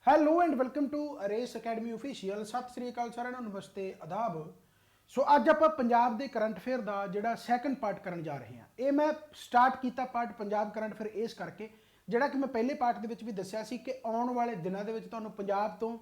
Hello and welcome to Race Academy official. ਸਤਿ ਸ੍ਰੀ ਅਕਾਲ ਸਾਰਿਆਂ ਨੂੰ, ਨਮਸਤੇ, ਆਦਾਬ। ਸੋ ਅੱਜ ਆਪਾਂ ਪੰਜਾਬ ਦੇ ਕਰੰਟ ਅਫੇਅਰ ਦਾ ਜਿਹੜਾ ਸੈਕੰਡ ਪਾਰਟ ਕਰਨ ਜਾ ਰਹੇ ਹਾਂ। ਇਹ ਮੈਂ ਸਟਾਰਟ ਕੀਤਾ ਪਾਰਟ ਪੰਜਾਬ ਕਰੰਟ ਅਫੇਅਰ ਇਸ ਕਰਕੇ, ਜਿਹੜਾ ਕਿ ਮੈਂ ਪਹਿਲੇ ਪਾਰਟ ਦੇ ਵਿੱਚ ਵੀ ਦੱਸਿਆ ਸੀ ਕਿ ਆਉਣ ਵਾਲੇ ਦਿਨਾਂ ਦੇ ਵਿੱਚ ਤੁਹਾਨੂੰ ਪੰਜਾਬ ਤੋਂ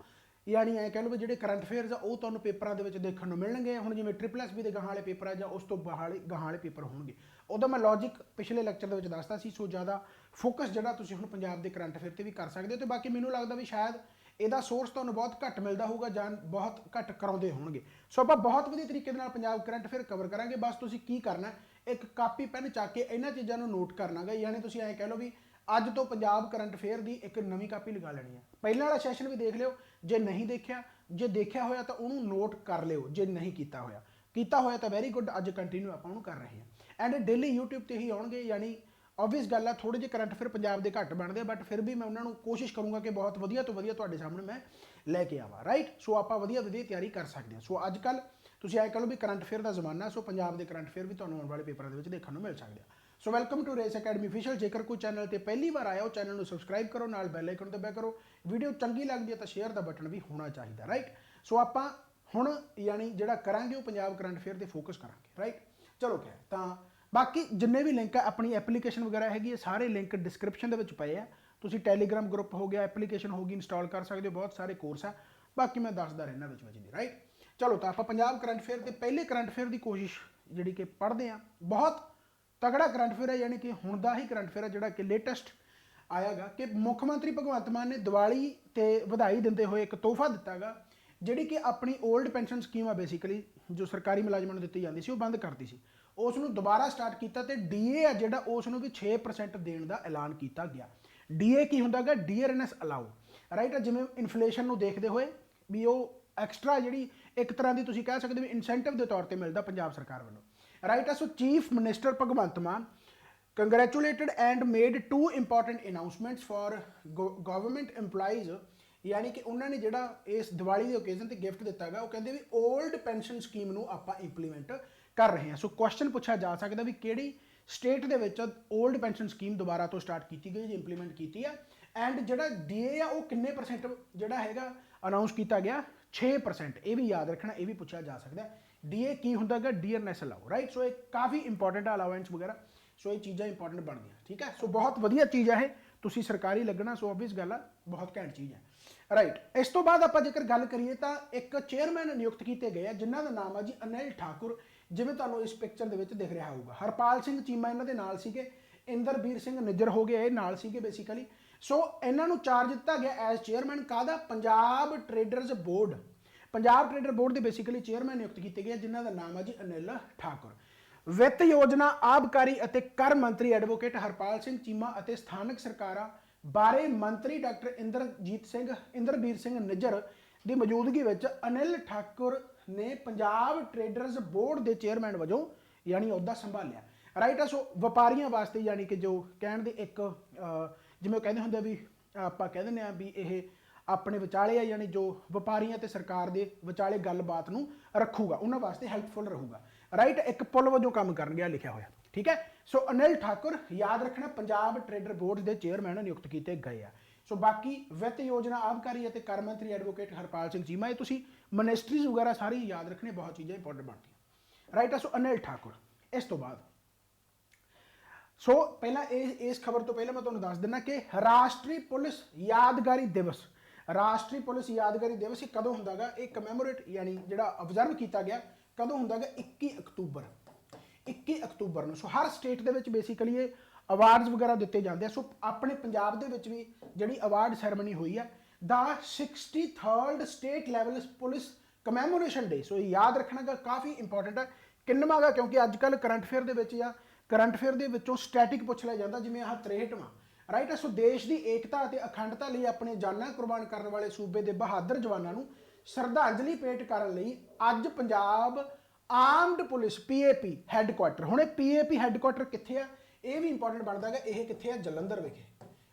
ਯਾਨੀ ਐ ਕਹਿ ਲਓ ਵੀ ਜਿਹੜੇ ਕਰੰਟ ਅਫੇਅਰਸ ਆ ਉਹ ਤੁਹਾਨੂੰ ਪੇਪਰਾਂ ਦੇ ਵਿੱਚ ਦੇਖਣ ਨੂੰ ਮਿਲਣਗੇ। ਹੁਣ ਜਿਵੇਂ SSSB ਦੇ ਗਾਹਾਂ ਵਾਲੇ ਪੇਪਰ ਆ ਜਾਂ ਉਸ ਤੋਂ ਗਾਹਾਂ ਵਾਲੇ ਪੇਪਰ ਹੋਣਗੇ, ਉਹਦਾ ਮੈਂ ਲੌਜਿਕ ਪਿਛਲੇ ਲੈਕਚਰ ਦੇ ਵਿੱਚ ਦੱਸਦਾ ਸੀ। ਸੋ ਜ਼ਿਆਦਾ ਫੋਕਸ ਜਿਹੜਾ ਤੁਸੀਂ ਹੁਣ ਪੰਜਾਬ ਦੇ ਕਰੰਟ ਅਫੇਅਰ ਤੇ ਵੀ ਕਰ ਸਕਦੇ ਹੋ। ਤੇ ਬਾਕੀ ਮੈਨੂੰ ਲੱਗਦਾ ਵੀ ਸ਼ਾਇਦ ਇਹਦਾ ਸੋਰਸ ਤੁਹਾਨੂੰ ਬਹੁਤ ਘੱਟ ਮਿਲਦਾ ਹੋਊਗਾ ਜਾਂ ਬਹੁਤ ਘੱਟ ਕਰਾਉਂਦੇ ਹੋਣਗੇ। ਸੋ ਆਪਾਂ ਬਹੁਤ ਵਧੀਆ ਤਰੀਕੇ ਦੇ ਨਾਲ ਪੰਜਾਬ ਕਰੰਟ ਅਫੇਅਰ ਕਵਰ ਕਰਾਂਗੇ। ਬਸ ਤੁਸੀਂ ਕੀ ਕਰਨਾ, ਇੱਕ ਕਾਪੀ ਪੈਨ ਚੱਕ ਕੇ ਇਹਨਾਂ ਚੀਜ਼ਾਂ ਨੂੰ ਨੋਟ ਕਰਨਾਗਾ। ਯਾਨੀ ਤੁਸੀਂ ਐਂ ਕਹਿ ਲਓ ਵੀ ਅੱਜ ਤੋਂ ਪੰਜਾਬ ਕਰੰਟ ਅਫੇਅਰ ਦੀ ਇੱਕ ਨਵੀਂ ਕਾਪੀ ਲਗਾ ਲੈਣੀ ਹੈ। ਪਹਿਲਾਂ ਵਾਲਾ ਸੈਸ਼ਨ ਵੀ ਦੇਖ ਲਿਓ, ਜੇ ਨਹੀਂ ਦੇਖਿਆ, ਜੇ ਦੇਖਿਆ ਹੋਇਆ ਤਾਂ ਉਹਨੂੰ ਨੋਟ ਕਰ ਲਿਓ, ਜੇ ਨਹੀਂ ਕੀਤਾ ਹੋਇਆ ਤਾਂ ਵੈਰੀ ਗੁੱਡ। ਅੱਜ ਕੰਟੀਨਿਊ ਆਪਾਂ ਉਹਨੂੰ ਕਰ ਰਹੇ ਹਾਂ ਐਂਡ ਡੇਲੀ YouTube ਤੇ ਹੀ ਆਉਣਗੇ। ਯਾਨੀ ਓਬਵੀਅਸ ਗੱਲ ਆ, ਥੋੜੇ ਜਿਹੇ ਕਰੰਟ ਅਫੇਅਰ ਪੰਜਾਬ ਦੇ ਘੱਟ ਬਣਦੇ ਆ, ਬਟ ਫਿਰ ਵੀ ਮੈਂ ਉਹਨਾਂ ਨੂੰ ਕੋਸ਼ਿਸ਼ ਕਰੂੰਗਾ ਕਿ ਬਹੁਤ ਵਧੀਆ ਤੋਂ ਵਧੀਆ ਤੁਹਾਡੇ ਸਾਹਮਣੇ ਮੈਂ ਲੈ ਕੇ ਆਵਾਂ, ਰਾਈਟ। ਸੋ ਆਪਾਂ ਵਧੀਆ ਤਿਆਰੀ ਕਰ ਸਕਦੇ ਹਾਂ। ਸੋ ਅੱਜ ਕੱਲ੍ਹ ਤੁਸੀਂ ਐਂ ਕਹ ਲਓ ਵੀ ਕਰੰਟ ਅਫੇਅਰ ਦਾ ਜ਼ਮਾਨਾ, ਸੋ ਪੰਜਾਬ ਦੇ ਕਰੰਟ ਅਫੇਅਰ ਵੀ ਤੁਹਾਨੂੰ ਆਉਣ ਵਾਲੇ ਪੇਪਰਾਂ ਦੇ ਵਿੱਚ ਦੇਖਣ ਨੂੰ ਮਿਲ ਸਕਦੇ ਆ। So welcome to Race Academy official. ਜੇਕਰ ਕੋਈ ਚੈਨਲ ਤੇ ਪਹਿਲੀ ਵਾਰ ਆਇਆ, ਉਹ ਚੈਨਲ ਨੂੰ ਸਬਸਕ੍ਰਾਈਬ ਕਰੋ, ਨਾਲ ਬੈਲ ਆਈਕਨ ਦਬਾ ਕਰੋ। ਵੀਡੀਓ ਚੰਗੀ ਲੱਗਦੀ ਹੈ ਤਾਂ ਸ਼ੇਅਰ ਦਾ ਬਟਨ ਵੀ ਹੋਣਾ ਚਾਹੀਦਾ, ਰਾਈਟ। ਸੋ ਆਪਾਂ ਹੁਣ ਯਾਨੀ ਜਿਹੜਾ ਕਰਾਂਗੇ ਉਹ ਪੰਜਾਬ ਕਰੰਟ ਅਫੇਅਰ ਤੇ ਫੋਕਸ ਕਰਾਂਗੇ, ਰਾਈਟ। ਚਲੋ ਖੈਰ, ਤਾਂ ਬਾਕੀ ਜਿੰਨੇ ਵੀ ਲਿੰਕ ਆ ਆਪਣੀ ਐਪਲੀਕੇਸ਼ਨ ਵਗੈਰਾ ਹੈਗੀ ਹੈ, ਸਾਰੇ ਲਿੰਕ ਡਿਸਕ੍ਰਿਪਸ਼ਨ ਦੇ ਵਿੱਚ ਪਏ ਆ। ਤੁਸੀਂ ਟੈਲੀਗ੍ਰਾਮ ਗਰੁੱਪ ਹੋ ਗਿਆ, ਐਪਲੀਕੇਸ਼ਨ ਹੋ ਗਈ, ਇੰਸਟਾਲ ਕਰ ਸਕਦੇ ਹੋ। ਬਹੁਤ ਸਾਰੇ ਕੋਰਸ ਆ, ਬਾਕੀ ਮੈਂ ਦੱਸਦਾ ਰਹਿਣਾ ਵਿੱਚ ਦੀ, ਰਾਈਟ। ਚਲੋ ਤਾਂ ਆਪਾਂ ਪੰਜਾਬ ਕਰੰਟ ਅਫੇਅਰ ਦੇ ਪਹਿਲੇ ਕਰੰਟ ਅਫੇਅਰ ਦੀ ਕੋਸ਼ਿਸ਼ ਜਿਹੜੀ ਕਿ ਪੜ੍ਹਦੇ ਆ। ਬਹੁਤ ਤਗੜਾ ਕਰੰਟ ਅਫੇਅਰ ਹੈ, ਯਾਨੀ ਕਿ ਹੁਣ ਦਾ ਹੀ ਕਰੰਟ ਅਫੇਅਰ ਹੈ ਜਿਹੜਾ ਕਿ ਲੇਟੈਸਟ ਆਇਆਗਾ ਕਿ ਮੁੱਖ ਮੰਤਰੀ ਭਗਵੰਤ ਮਾਨ ਨੇ ਦੀਵਾਲੀ ਤੇ ਵਧਾਈ ਦਿੰਦੇ ਹੋਏ ਇੱਕ ਤੋਹਫਾ ਦਿੱਤਾਗਾ, ਜਿਹੜੀ ਕਿ ਆਪਣੀ 올ਡ ਪੈਨਸ਼ਨ ਸਕੀਮ ਆ ਬੇਸਿਕਲੀ ਜੋ ਸਰਕਾਰੀ ਮੁਲਾਜ਼ਮਾਂ ਨੂੰ ਦਿੱਤੀ ਜਾਂਦੀ ਸੀ, ਉਹ ਬੰਦ ਕਰਤੀ ਸੀ। ਉਸ ਨੂੰ ਦੁਬਾਰਾ ਸਟਾਰਟ ਕੀਤਾ ਤੇ ਡੀਏ ਆ ਜਿਹੜਾ ਉਸ ਨੂੰ ਵੀ 6% ਦੇਣ ਦਾ ਐਲਾਨ ਕੀਤਾ ਗਿਆ। ਡੀਏ ਕੀ ਹੁੰਦਾ ਗਾ? ਡੀਅਰਨੈਸ ਅਲਾਓ, ਰਾਈਟ। ਜਿਵੇਂ ਇਨਫਲੇਸ਼ਨ ਨੂੰ ਦੇਖਦੇ ਹੋਏ ਵੀ ਉਹ ਐਕਸਟਰਾ ਜਿਹੜੀ ਇੱਕ ਤਰ੍ਹਾਂ ਦੀ ਤੁਸੀਂ ਕਹਿ ਸਕਦੇ ਵੀ ਇਨਸੈਂਟਿਵ ਦੇ ਤੌਰ ਤੇ ਮਿਲਦਾ ਪੰਜਾਬ ਸਰਕਾਰ ਵੱਲੋਂ, right. So chief minister Bhagwant Mann congratulated and made 2 important announcements for government EMPLOYEES। ਯਾਨੀ ਕਿ ਉਹਨਾਂ ਨੇ ਜਿਹੜਾ ਇਸ ਦੀਵਾਲੀ ਦੇ ਓਕੇਜ਼ਨ ਤੇ ਗਿਫਟ ਦਿੱਤਾ ਗਾ, ਉਹ ਕਹਿੰਦੇ ਵੀ 올ਡ ਪੈਨਸ਼ਨ ਸਕੀਮ ਨੂੰ ਆਪਾਂ ਇੰਪਲੀਮੈਂਟ ਕਰ ਰਹੇ ਹਾਂ। ਸੋ ਕੁਐਸਚਨ ਪੁੱਛਿਆ ਜਾ ਸਕਦਾ ਵੀ ਕਿਹੜੀ ਸਟੇਟ ਦੇ ਵਿੱਚ 올ਡ ਪੈਨਸ਼ਨ ਸਕੀਮ ਦੁਬਾਰਾ ਤੋਂ ਸਟਾਰਟ ਕੀਤੀ ਗਈ, ਇੰਪਲੀਮੈਂਟ ਕੀਤੀ ਆ। ਐਂਡ ਜਿਹੜਾ ਡੀਏ ਆ ਉਹ ਕਿੰਨੇ % ਜਿਹੜਾ ਹੈਗਾ ਅਨਾਉਂਸ ਕੀਤਾ ਗਿਆ? 6%। ਇਹ ਵੀ ਯਾਦ ਰੱਖਣਾ, ਇਹ ਵੀ ਪੁੱਛਿਆ ਜਾ ਸਕਦਾ। ਡੀਏ ਕੀ ਹੁੰਦਾ ਗਾ? ਡੀਅਰਨੈਸ ਅਲਾਓ, ਰਾਈਟ। ਸੋ ਇਹ ਕਾਫੀ ਇੰਪੋਰਟੈਂਟ ਆ, ਅਲਾਉੈਂਸ ਵਗੈਰਾ। ਸੋ ਇਹ ਚੀਜ਼ਾਂ ਇੰਪੋਰਟੈਂਟ ਬਣਦੀਆਂ, ਠੀਕ ਹੈ। ਸੋ ਬਹੁਤ ਵਧੀਆ ਚੀਜ਼ ਹੈ ਇਹ, ਤੁਸੀਂ ਸਰਕਾਰੀ ਲੱਗਣਾ, ਸੋ ਓਬਵੀਅਸ ਗੱਲ ਆ, ਬਹੁਤ ਘੈਂਟ ਚੀਜ਼ ਹੈ, ਰਾਈਟ। ਇਸ ਤੋਂ ਬਾਅਦ ਆਪਾਂ ਜੇਕਰ ਗੱਲ ਕਰੀਏ ਤਾਂ ਇੱਕ ਚੇਅਰਮੈਨ ਨਿਯੁਕਤ ਕੀਤੇ ਗਏ ਆ, ਜਿਨ੍ਹਾਂ ਦਾ ਨਾਮ ਆ ਜੀ ਅਨਿਲ ਠਾਕੁਰ। ਜਿਵੇਂ ਤੁਹਾਨੂੰ ਇਸ ਪਿਕਚਰ ਦੇ ਵਿੱਚ ਦਿਖ ਰਿਹਾ ਹੋਊਗਾ, ਹਰਪਾਲ ਸਿੰਘ ਚੀਮਾ ਇਹਨਾਂ ਦੇ ਨਾਲ ਸੀਗੇ, ਇੰਦਰਬੀਰ ਸਿੰਘ ਨਿੱਜਰ ਹੋ ਗਏ, ਇਹ ਨਾਲ ਸੀਗੇ ਬੇਸਿਕਲੀ। ਸੋ ਇਹਨਾਂ ਨੂੰ ਚਾਰਜ ਦਿੱਤਾ ਗਿਆ ਐਜ਼ ਚੇਅਰਮੈਨ ਕਾਹਦਾ? Punjab traders board. Punjab trader board ਦੇ ਬੇਸਿਕਲੀ ਚੇਅਰਮੈਨ ਨਿਯੁਕਤ ਕੀਤੇ ਗਏ, ਜਿਨ੍ਹਾਂ ਦਾ ਨਾਮ ਹੈ ਜੀ ਅਨਿਲ ਠਾਕੁਰ। ਵਿੱਤ ਯੋਜਨਾ, ਆਬਕਾਰੀ ਅਤੇ ਕਰ ਮੰਤਰੀ ਐਡਵੋਕੇਟ ਹਰਪਾਲ ਸਿੰਘ ਚੀਮਾ ਅਤੇ ਸਥਾਨਕ ਸਰਕਾਰਾਂ ਬਾਰੇ ਮੰਤਰੀ ਡਾਕਟਰ ਇੰਦਰਬੀਰ ਸਿੰਘ ਨਿੱਜਰ ਦੀ ਮੌਜੂਦਗੀ ਵਿੱਚ ਅਨਿਲ ਠਾਕੁਰ ਨੇ ਪੰਜਾਬ ਟ੍ਰੇਡਰਜ਼ ਬੋਰਡ ਦੇ ਚੇਅਰਮੈਨ ਵਜੋਂ ਯਾਨੀ ਅਹੁਦਾ ਸੰਭਾਲਿਆ, ਰਾਈਟ। ਸੋ ਵਪਾਰੀਆਂ ਵਾਸਤੇ ਯਾਨੀ ਕਿ ਜੋ ਕਹਿਣ ਦੇ ਇੱਕ ਜਿਵੇਂ ਕਹਿੰਦੇ ਹੁੰਦੇ ਵੀ ਆਪਾਂ ਕਹਿ ਦਿੰਦੇ ਆ ਵੀ ਇਹ ਆਪਣੇ ਵਿਚਾਲੇ ਆ, ਯਾਨੀ ਜੋ ਵਪਾਰੀਆਂ ਤੇ ਸਰਕਾਰ ਦੇ ਵਿਚਾਲੇ ਗੱਲਬਾਤ ਨੂੰ ਰੱਖੂਗਾ, ਉਹਨਾਂ ਵਾਸਤੇ ਹੈਲਪਫੁਲ ਰਹੂਗਾ, ਰਾਈਟ। ਇੱਕ ਪੁੱਲ ਵਜੋਂ ਕੰਮ ਕਰਨ ਗਿਆ ਲਿਖਿਆ ਹੋਇਆ, ਠੀਕ ਹੈ। ਸੋ ਅਨਿਲ ਠਾਕੁਰ ਯਾਦ ਰੱਖਣਾ ਪੰਜਾਬ ਟ੍ਰੇਡਰ ਬੋਰਡ ਦੇ ਚੇਅਰਮੈਨ ਨਿਯੁਕਤ ਕੀਤੇ ਗਏ ਆ। ਸੋ ਬਾਕੀ ਵਿੱਤ ਯੋਜਨਾ, ਆਬਕਾਰੀ ਅਤੇ ਕਰ ਮੰਤਰੀ ਐਡਵੋਕੇਟ ਹਰਪਾਲ ਸਿੰਘ ਚੀਮਾ, ਇਹ ਤੁਸੀਂ ਮਿਨਿਸਟਰੀਜ਼ ਵਗੈਰਾ ਸਾਰੀ ਯਾਦ ਰੱਖਣੇ, ਬਹੁਤ ਚੀਜ਼ਾਂ ਇੰਪੋਰਟੈਂਟ ਬਣਦੀਆਂ, ਰਾਈਟ। ਸੋ ਅਨਿਲ ਠਾਕੁਰ। ਇਸ ਤੋਂ ਬਾਅਦ ਸੋ ਪਹਿਲਾਂ ਇਸ ਖਬਰ ਤੋਂ ਪਹਿਲਾਂ ਮੈਂ ਤੁਹਾਨੂੰ ਦੱਸ ਦਿੰਦਾ ਕਿ ਰਾਸ਼ਟਰੀ ਪੁਲਿਸ ਯਾਦਗਾਰੀ ਦਿਵਸ, ਰਾਸ਼ਟਰੀ ਪੁਲਿਸ ਯਾਦਗਾਰੀ ਦਿਵਸ ਇਹ ਕਦੋਂ ਹੁੰਦਾ ਗਾ? ਇਹ ਕਮੈਮੋਰੇਟ ਯਾਨੀ ਜਿਹੜਾ ਅਬਜ਼ਰਵ ਕੀਤਾ ਗਿਆ ਕਦੋਂ ਹੁੰਦਾ ਗਾ? 21 ਅਕਤੂਬਰ ਨੂੰ। ਸੋ ਹਰ ਸਟੇਟ ਦੇ ਵਿੱਚ ਬੇਸਿਕਲੀ ਇਹ ਅਵਾਰਡਸ ਵਗੈਰਾ ਦਿੱਤੇ ਜਾਂਦੇ ਆ। ਸੋ ਆਪਣੇ ਪੰਜਾਬ ਦੇ ਵਿੱਚ ਵੀ ਜਿਹੜੀ ਅਵਾਰਡ ਸੈਰੇਮਨੀ ਹੋਈ ਆ, ਦਾ 63rd ਸਟੇਟ ਲੈਵਲ ਪੁਲਿਸ ਕਮੈਮੋਰੇਸ਼ਨ ਡੇ। ਸੋ ਯਾਦ ਰੱਖਣਾ ਗਾ, ਕਾਫੀ ਇੰਪੋਰਟੈਂਟ ਹੈ। ਕਿੰਨਵਾਂ ਗਾ? ਕਿਉਂਕਿ ਅੱਜ ਕੱਲ੍ਹ ਕਰੰਟ ਅਫੇਅਰ ਦੇ ਵਿੱਚ ਜਾਂ ਕਰੰਟ ਅਫੇਅਰ ਦੇ ਵਿੱਚੋਂ ਸਟੈਟਿਕ ਪੁੱਛ ਲਿਆ ਜਾਂਦਾ, ਜਿਵੇਂ ਆਹ 63ਵਾਂ, ਰਾਈਟ। ਸੋ ਦੇਸ਼ ਦੀ ਏਕਤਾ ਅਤੇ ਅਖੰਡਤਾ ਲਈ ਆਪਣੇ ਜਾਨਾਂ ਕੁਰਬਾਨ ਕਰਨ ਵਾਲੇ ਸੂਬੇ ਦੇ ਬਹਾਦਰ ਜਵਾਨਾਂ ਨੂੰ ਸ਼ਰਧਾਂਜਲੀ ਭੇਟ ਕਰਨ ਲਈ ਅੱਜ Punjab armed police PAP headquarter. ਹੁਣ ਇਹ PAP ਹੈੱਡਕੁਆਟਰ ਕਿੱਥੇ ਆ? ਇਹ ਵੀ ਇੰਪੋਰਟੈਂਟ ਬਣਦਾ ਗਾ। ਇਹ ਕਿੱਥੇ ਆ? ਜਲੰਧਰ ਵਿਖੇ,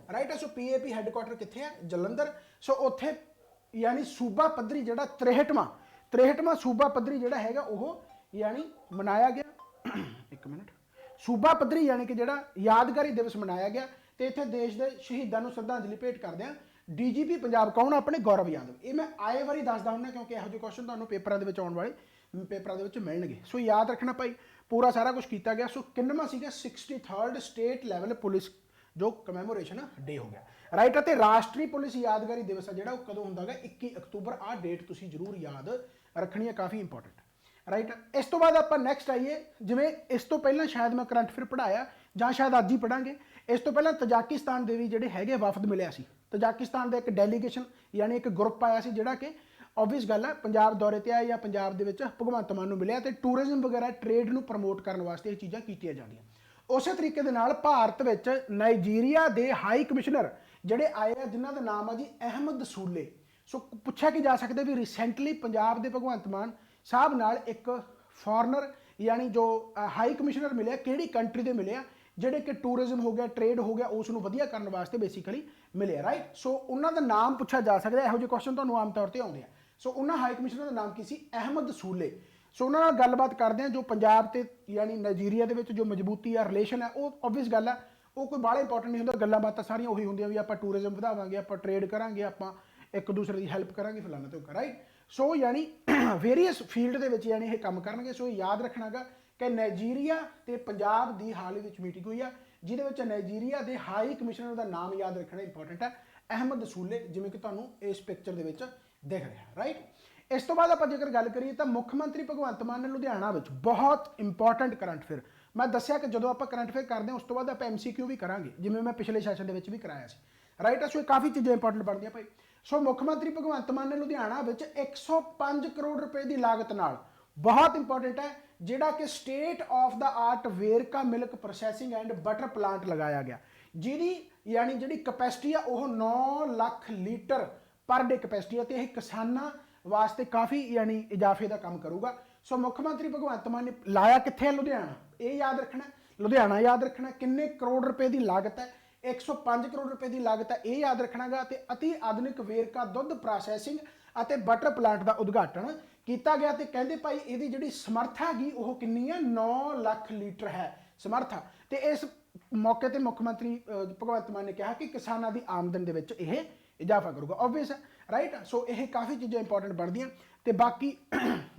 ਰਾਈਟ। ਸੋ PAP ਹੈੱਡਕੁਆਟਰ ਕਿੱਥੇ ਆ? ਜਲੰਧਰ। ਸੋ ਉੱਥੇ ਯਾਨੀ ਸੂਬਾ ਪੱਧਰੀ ਜਿਹੜਾ 63ਵਾਂ ਸੂਬਾ ਪੱਧਰੀ ਜਿਹੜਾ ਹੈਗਾ ਉਹ ਯਾਨੀ ਮਨਾਇਆ ਗਿਆ। ਇੱਕ ਮਿੰਟ, ਸੂਬਾ ਪੱਧਰੀ ਯਾਨੀ ਕਿ ਜਿਹੜਾ ਯਾਦਗਾਰੀ ਦਿਵਸ ਮਨਾਇਆ ਗਿਆ। ਤੇ ਇੱਥੇ ਦੇਸ਼ ਦੇ ਸ਼ਹੀਦਾਂ ਨੂੰ ਸ਼ਰਧਾਂਜਲੀ ਭੇਟ ਕਰਦੇ ਆ ਡੀਜੀਪੀ ਪੰਜਾਬ ਕੌਣ? ਆਪਣੇ ਗੌਰਵ ਯਾਦਵ। ਇਹ ਮੈਂ ਆਏ ਵਾਰੀ ਦੱਸਦਾ ਹੁੰਦਾ ਕਿਉਂਕਿ ਇਹੋ ਜਿਹੇ ਕੁਐਸਚਨ ਤੁਹਾਨੂੰ ਪੇਪਰਾਂ ਦੇ ਵਿੱਚ ਆਉਣ ਵਾਲੇ ਪੇਪਰਾਂ ਦੇ ਵਿੱਚ ਮਿਲਣਗੇ। ਸੋ ਯਾਦ ਰੱਖਣਾ ਭਾਈ, ਪੂਰਾ ਸਾਰਾ ਕੁਝ ਕੀਤਾ ਗਿਆ। ਸੋ ਕਿੰਨਵਾਂ ਸੀਗਾ? 63rd ਸਟੇਟ ਲੈਵਲ ਪੁਲਿਸ ਜੋ ਕਮੈਮੋਰੇਸ਼ਨ ਡੇ ਹੋ ਗਿਆ, ਰਾਈਟ। ਅਤੇ ਰਾਸ਼ਟਰੀ ਪੁਲਿਸ ਯਾਦਗਾਰੀ ਦਿਵਸ ਆ ਜਿਹੜਾ ਉਹ ਕਦੋਂ ਹੁੰਦਾ ਹੈਗਾ? 21 ਅਕਤੂਬਰ। ਆਹ ਡੇਟ ਤੁਸੀਂ ਜ਼ਰੂਰ ਯਾਦ ਰੱਖਣੀ ਹੈ, ਕਾਫੀ ਇੰਪੋਰਟੈਂਟ, ਰਾਈਟ। ਇਸ ਤੋਂ ਬਾਅਦ ਆਪਾਂ ਨੈਕਸਟ ਆਈਏ, ਜਿਵੇਂ ਇਸ ਤੋਂ ਪਹਿਲਾਂ ਸ਼ਾਇਦ ਮੈਂ ਕਰੰਟ ਅਫੇਅਰ ਪੜ੍ਹਾਇਆ ਜਾਂ ਸ਼ਾਇਦ ਅੱਜ ਹੀ ਪੜਾਂਗੇ। ਇਸ ਤੋਂ ਪਹਿਲਾਂ ਤਜਾਕਿਸਤਾਨ ਦੇ ਵੀ ਜਿਹੜੇ ਹੈਗੇ ਵਫਦ ਮਿਲਿਆ ਸੀ। ਤਜਾਕਿਸਤਾਨ ਦਾ ਇੱਕ ਡੈਲੀਗੇਸ਼ਨ ਯਾਨੀ ਇੱਕ ਗਰੁੱਪ ਆਇਆ ਸੀ ਜਿਹੜਾ ਕਿ ਓਬਵੀਅਸ ਗੱਲ ਹੈ ਪੰਜਾਬ ਦੌਰੇ ਤੇ ਆਇਆ ਜਾਂ ਪੰਜਾਬ ਦੇ ਵਿੱਚ ਭਗਵੰਤ ਮਾਨ ਨੂੰ ਮਿਲਿਆ, ਤੇ ਟੂਰਿਜ਼ਮ ਵਗੈਰਾ ਟ੍ਰੇਡ ਨੂੰ ਪ੍ਰਮੋਟ ਕਰਨ ਵਾਸਤੇ ਇਹ ਚੀਜ਼ਾਂ ਕੀਤੀਆਂ ਜਾਂਦੀਆਂ। ਉਸੇ ਤਰੀਕੇ ਦੇ ਨਾਲ ਭਾਰਤ ਵਿੱਚ ਨਾਈਜੀਰੀਆ ਦੇ ਹਾਈ ਕਮਿਸ਼ਨਰ ਜਿਹੜੇ ਆਏ ਆ ਜਿਨ੍ਹਾਂ ਦਾ ਨਾਮ ਆ ਜੀ ਅਹਿਮਦ ਸੂਲੇ। ਸੋ ਪੁੱਛਿਆ ਕਿ ਜਾ ਸਕਦਾ ਵੀ ਰੀਸੈਂਟਲੀ ਪੰਜਾਬ ਦੇ ਭਗਵੰਤ ਮਾਨ ਸਾਹਿਬ ਨਾਲ ਇੱਕ ਫੋਰਨਰ ਯਾਨੀ ਜੋ ਹਾਈ ਕਮਿਸ਼ਨਰ ਮਿਲਿਆ, ਕਿਹੜੀ ਕੰਟਰੀ ਦੇ ਮਿਲੇ ਆ ਜਿਹੜੇ ਕਿ ਟੂਰਿਜ਼ਮ ਹੋ ਗਿਆ, ਟ੍ਰੇਡ ਹੋ ਗਿਆ, ਉਸ ਨੂੰ ਵਧੀਆ ਕਰਨ ਵਾਸਤੇ ਬੇਸਿਕਲੀ ਮਿਲੇ, ਰਾਈਟ। ਸੋ ਉਹਨਾਂ ਦਾ ਨਾਮ ਪੁੱਛਿਆ ਜਾ ਸਕਦਾ, ਇਹੋ ਜਿਹੇ ਕੁਐਸਚਨ ਤੁਹਾਨੂੰ ਆਮ ਤੌਰ ਤੇ ਆਉਂਦੇ ਆ। ਸੋ ਉਹਨਾਂ ਹਾਈ ਕਮਿਸ਼ਨਰ ਦਾ ਨਾਮ ਕੀ ਸੀ? ਅਹਿਮਦ ਸੂਲੇ। ਸੋ ਉਹਨਾਂ ਨਾਲ ਗੱਲਬਾਤ ਕਰਦੇ ਆ ਜੋ ਪੰਜਾਬ ਤੇ ਯਾਨੀ ਨਾਈਜੀਰੀਆ ਦੇ ਵਿੱਚ ਜੋ ਮਜ਼ਬੂਤੀ ਆ ਰਿਲੇਸ਼ਨ ਹੈ, ਉਹ ਓਬਵੀਅਸ ਗੱਲ ਆ, ਉਹ ਕੋਈ ਬਾਹਲਾ ਇੰਪੋਰਟੈਂਟ ਨਹੀਂ ਹੁੰਦਾ। ਗੱਲਾਂ ਬਾਤਾਂ ਸਾਰੀਆਂ ਉਹੀ ਹੁੰਦੀਆਂ ਵੀ ਆਪਾਂ ਟੂਰਿਜ਼ਮ ਵਧਾਵਾਂਗੇ, ਆਪਾਂ ਟ੍ਰੇਡ ਕਰਾਂਗੇ, ਆਪਾਂ ਇੱਕ ਦੂਸਰੇ ਦੀ ਹੈਲਪ ਕਰਾਂਗੇ, ਫਲਾਣਾ ਤੇ ਰਾਈਟ। ਸੋ ਯਾਨੀ ਵੇਰੀਅਸ ਫੀਲਡ ਦੇ ਵਿੱਚ ਯਾਨੀ ਇਹ ਕੰਮ ਕਰਨਗੇ। ਸੋ ਯਾਦ ਰੱਖਣਾਗਾ ਕਿ ਨਾਈਜੀਰੀਆ ਤੇ ਪੰਜਾਬ ਦੀ ਹਾਲ ਹੀ ਵਿੱਚ ਮੀਟਿੰਗ ਹੋਈ ਆ ਜਿਹਦੇ ਵਿੱਚ ਨਾਈਜੀਰੀਆ ਦੇ ਹਾਈ ਕਮਿਸ਼ਨਰ ਦਾ ਨਾਮ ਯਾਦ ਰੱਖਣਾ ਇੰਪੋਰਟੈਂਟ ਹੈ, ਅਹਿਮਦ ਸੂਲੇ, ਜਿਵੇਂ ਕਿ ਤੁਹਾਨੂੰ ਇਸ ਪਿਕਚਰ ਦੇ ਵਿੱਚ ਦਿਖ ਰਿਹਾ, ਰਾਈਟ। ਇਸ ਤੋਂ ਬਾਅਦ ਆਪਾਂ ਜੇਕਰ ਗੱਲ ਕਰੀਏ ਤਾਂ ਮੁੱਖ ਮੰਤਰੀ ਭਗਵੰਤ ਮਾਨ ਨੇ ਲੁਧਿਆਣਾ ਵਿੱਚ ਬਹੁਤ ਇੰਪੋਰਟੈਂਟ ਕਰੰਟ ਅਫੇਅਰ, ਮੈਂ ਦੱਸਿਆ ਕਿ ਜਦੋਂ ਆਪਾਂ ਕਰੰਟ ਅਫੇਅਰ ਕਰਦੇ ਹਾਂ ਉਸ ਤੋਂ ਬਾਅਦ ਆਪਾਂ MCQ ਵੀ ਕਰਾਂਗੇ, ਜਿਵੇਂ ਮੈਂ ਪਿਛਲੇ ਸੈਸ਼ਨ ਦੇ ਵਿੱਚ ਵੀ ਕਰਾਇਆ ਸੀ, ਰਾਈਟ। ਸੋ ਇਹ ਕਾਫੀ ਚੀਜ਼ਾਂ ਇੰਪੋਰਟੈਂਟ ਬਣਦੀਆਂ ਭਾਈ। ਸੋ ਮੁੱਖ ਮੰਤਰੀ ਭਗਵੰਤ ਮਾਨ ਨੇ ਲੁਧਿਆਣਾ ਵਿੱਚ 105 ਕਰੋੜ ਰੁਪਏ ਦੀ ਲਾਗਤ ਨਾਲ, ਬਹੁਤ ਇੰਪੋਰਟੈਂਟ ਹੈ, ਜਿਹੜਾ ਕਿ state of the art Verka milk processing and butter plant ਲਗਾਇਆ ਗਿਆ, ਜਿਹਦੀ ਯਾਨੀ ਜਿਹੜੀ ਕਪੈਸਿਟੀ ਆ ਉਹ 9 ਲੱਖ ਲੀਟਰ ਪਰ ਡੇ ਕਪੈਸਿਟੀ ਹੈ, ਤੇ ਇਹ ਕਿਸਾਨਾਂ ਵਾਸਤੇ ਕਾਫੀ ਯਾਨੀ ਇਜ਼ਾਫੇ ਦਾ ਕੰਮ ਕਰੂਗਾ। ਸੋ ਮੁੱਖ ਮੰਤਰੀ ਭਗਵੰਤ ਮਾਨ ਨੇ ਲਾਇਆ ਕਿੱਥੇ ਹੈ? ਲੁਧਿਆਣਾ। ਇਹ ਯਾਦ ਰੱਖਣਾ, ਲੁਧਿਆਣਾ ਯਾਦ ਰੱਖਣਾ। ਕਿੰਨੇ ਕਰੋੜ ਰੁਪਏ ਦੀ ਲਾਗਤ ਹੈ? 105 ਕਰੋੜ ਰੁਪਏ ਦੀ ਲਾਗਤ ਹੈ, ਇਹ ਯਾਦ ਰੱਖਣਾਗਾ। ਤੇ ਅਤੀ ਆਧੁਨਿਕ ਵੇਰਕਾ ਦੁੱਧ ਪ੍ਰੋਸੈਸਿੰਗ ਅਤੇ ਬਟਰ ਪਲਾਂਟ ਦਾ ਉਦਘਾਟਨ ਕੀਤਾ ਗਿਆ, ਤੇ ਕਹਿੰਦੇ ਭਾਈ ਇਹਦੀ ਜਿਹੜੀ ਸਮਰੱਥਾ ਹੈਗੀ ਉਹ ਕਿੰਨੀ ਹੈ? 9 ਲੱਖ ਲੀਟਰ ਹੈ ਸਮਰੱਥਾ। ਤੇ ਇਸ ਮੌਕੇ ਤੇ ਮੁੱਖ ਮੰਤਰੀ ਭਗਵੰਤ ਮਾਨ ਨੇ ਕਿਹਾ ਕਿ ਕਿਸਾਨਾਂ ਦੀ ਆਮਦਨ ਦੇ ਵਿੱਚ ਇਹ ਇਜ਼ਾਫਾ ਕਰੂਗਾ, ਓਬਵੀਅਸ ਹੈ, ਰਾਈਟ। ਸੋ ਇਹ ਕਾਫੀ ਚੀਜ਼ਾਂ ਇੰਪੋਰਟੈਂਟ ਬਣਦੀਆਂ। ਤੇ ਬਾਕੀ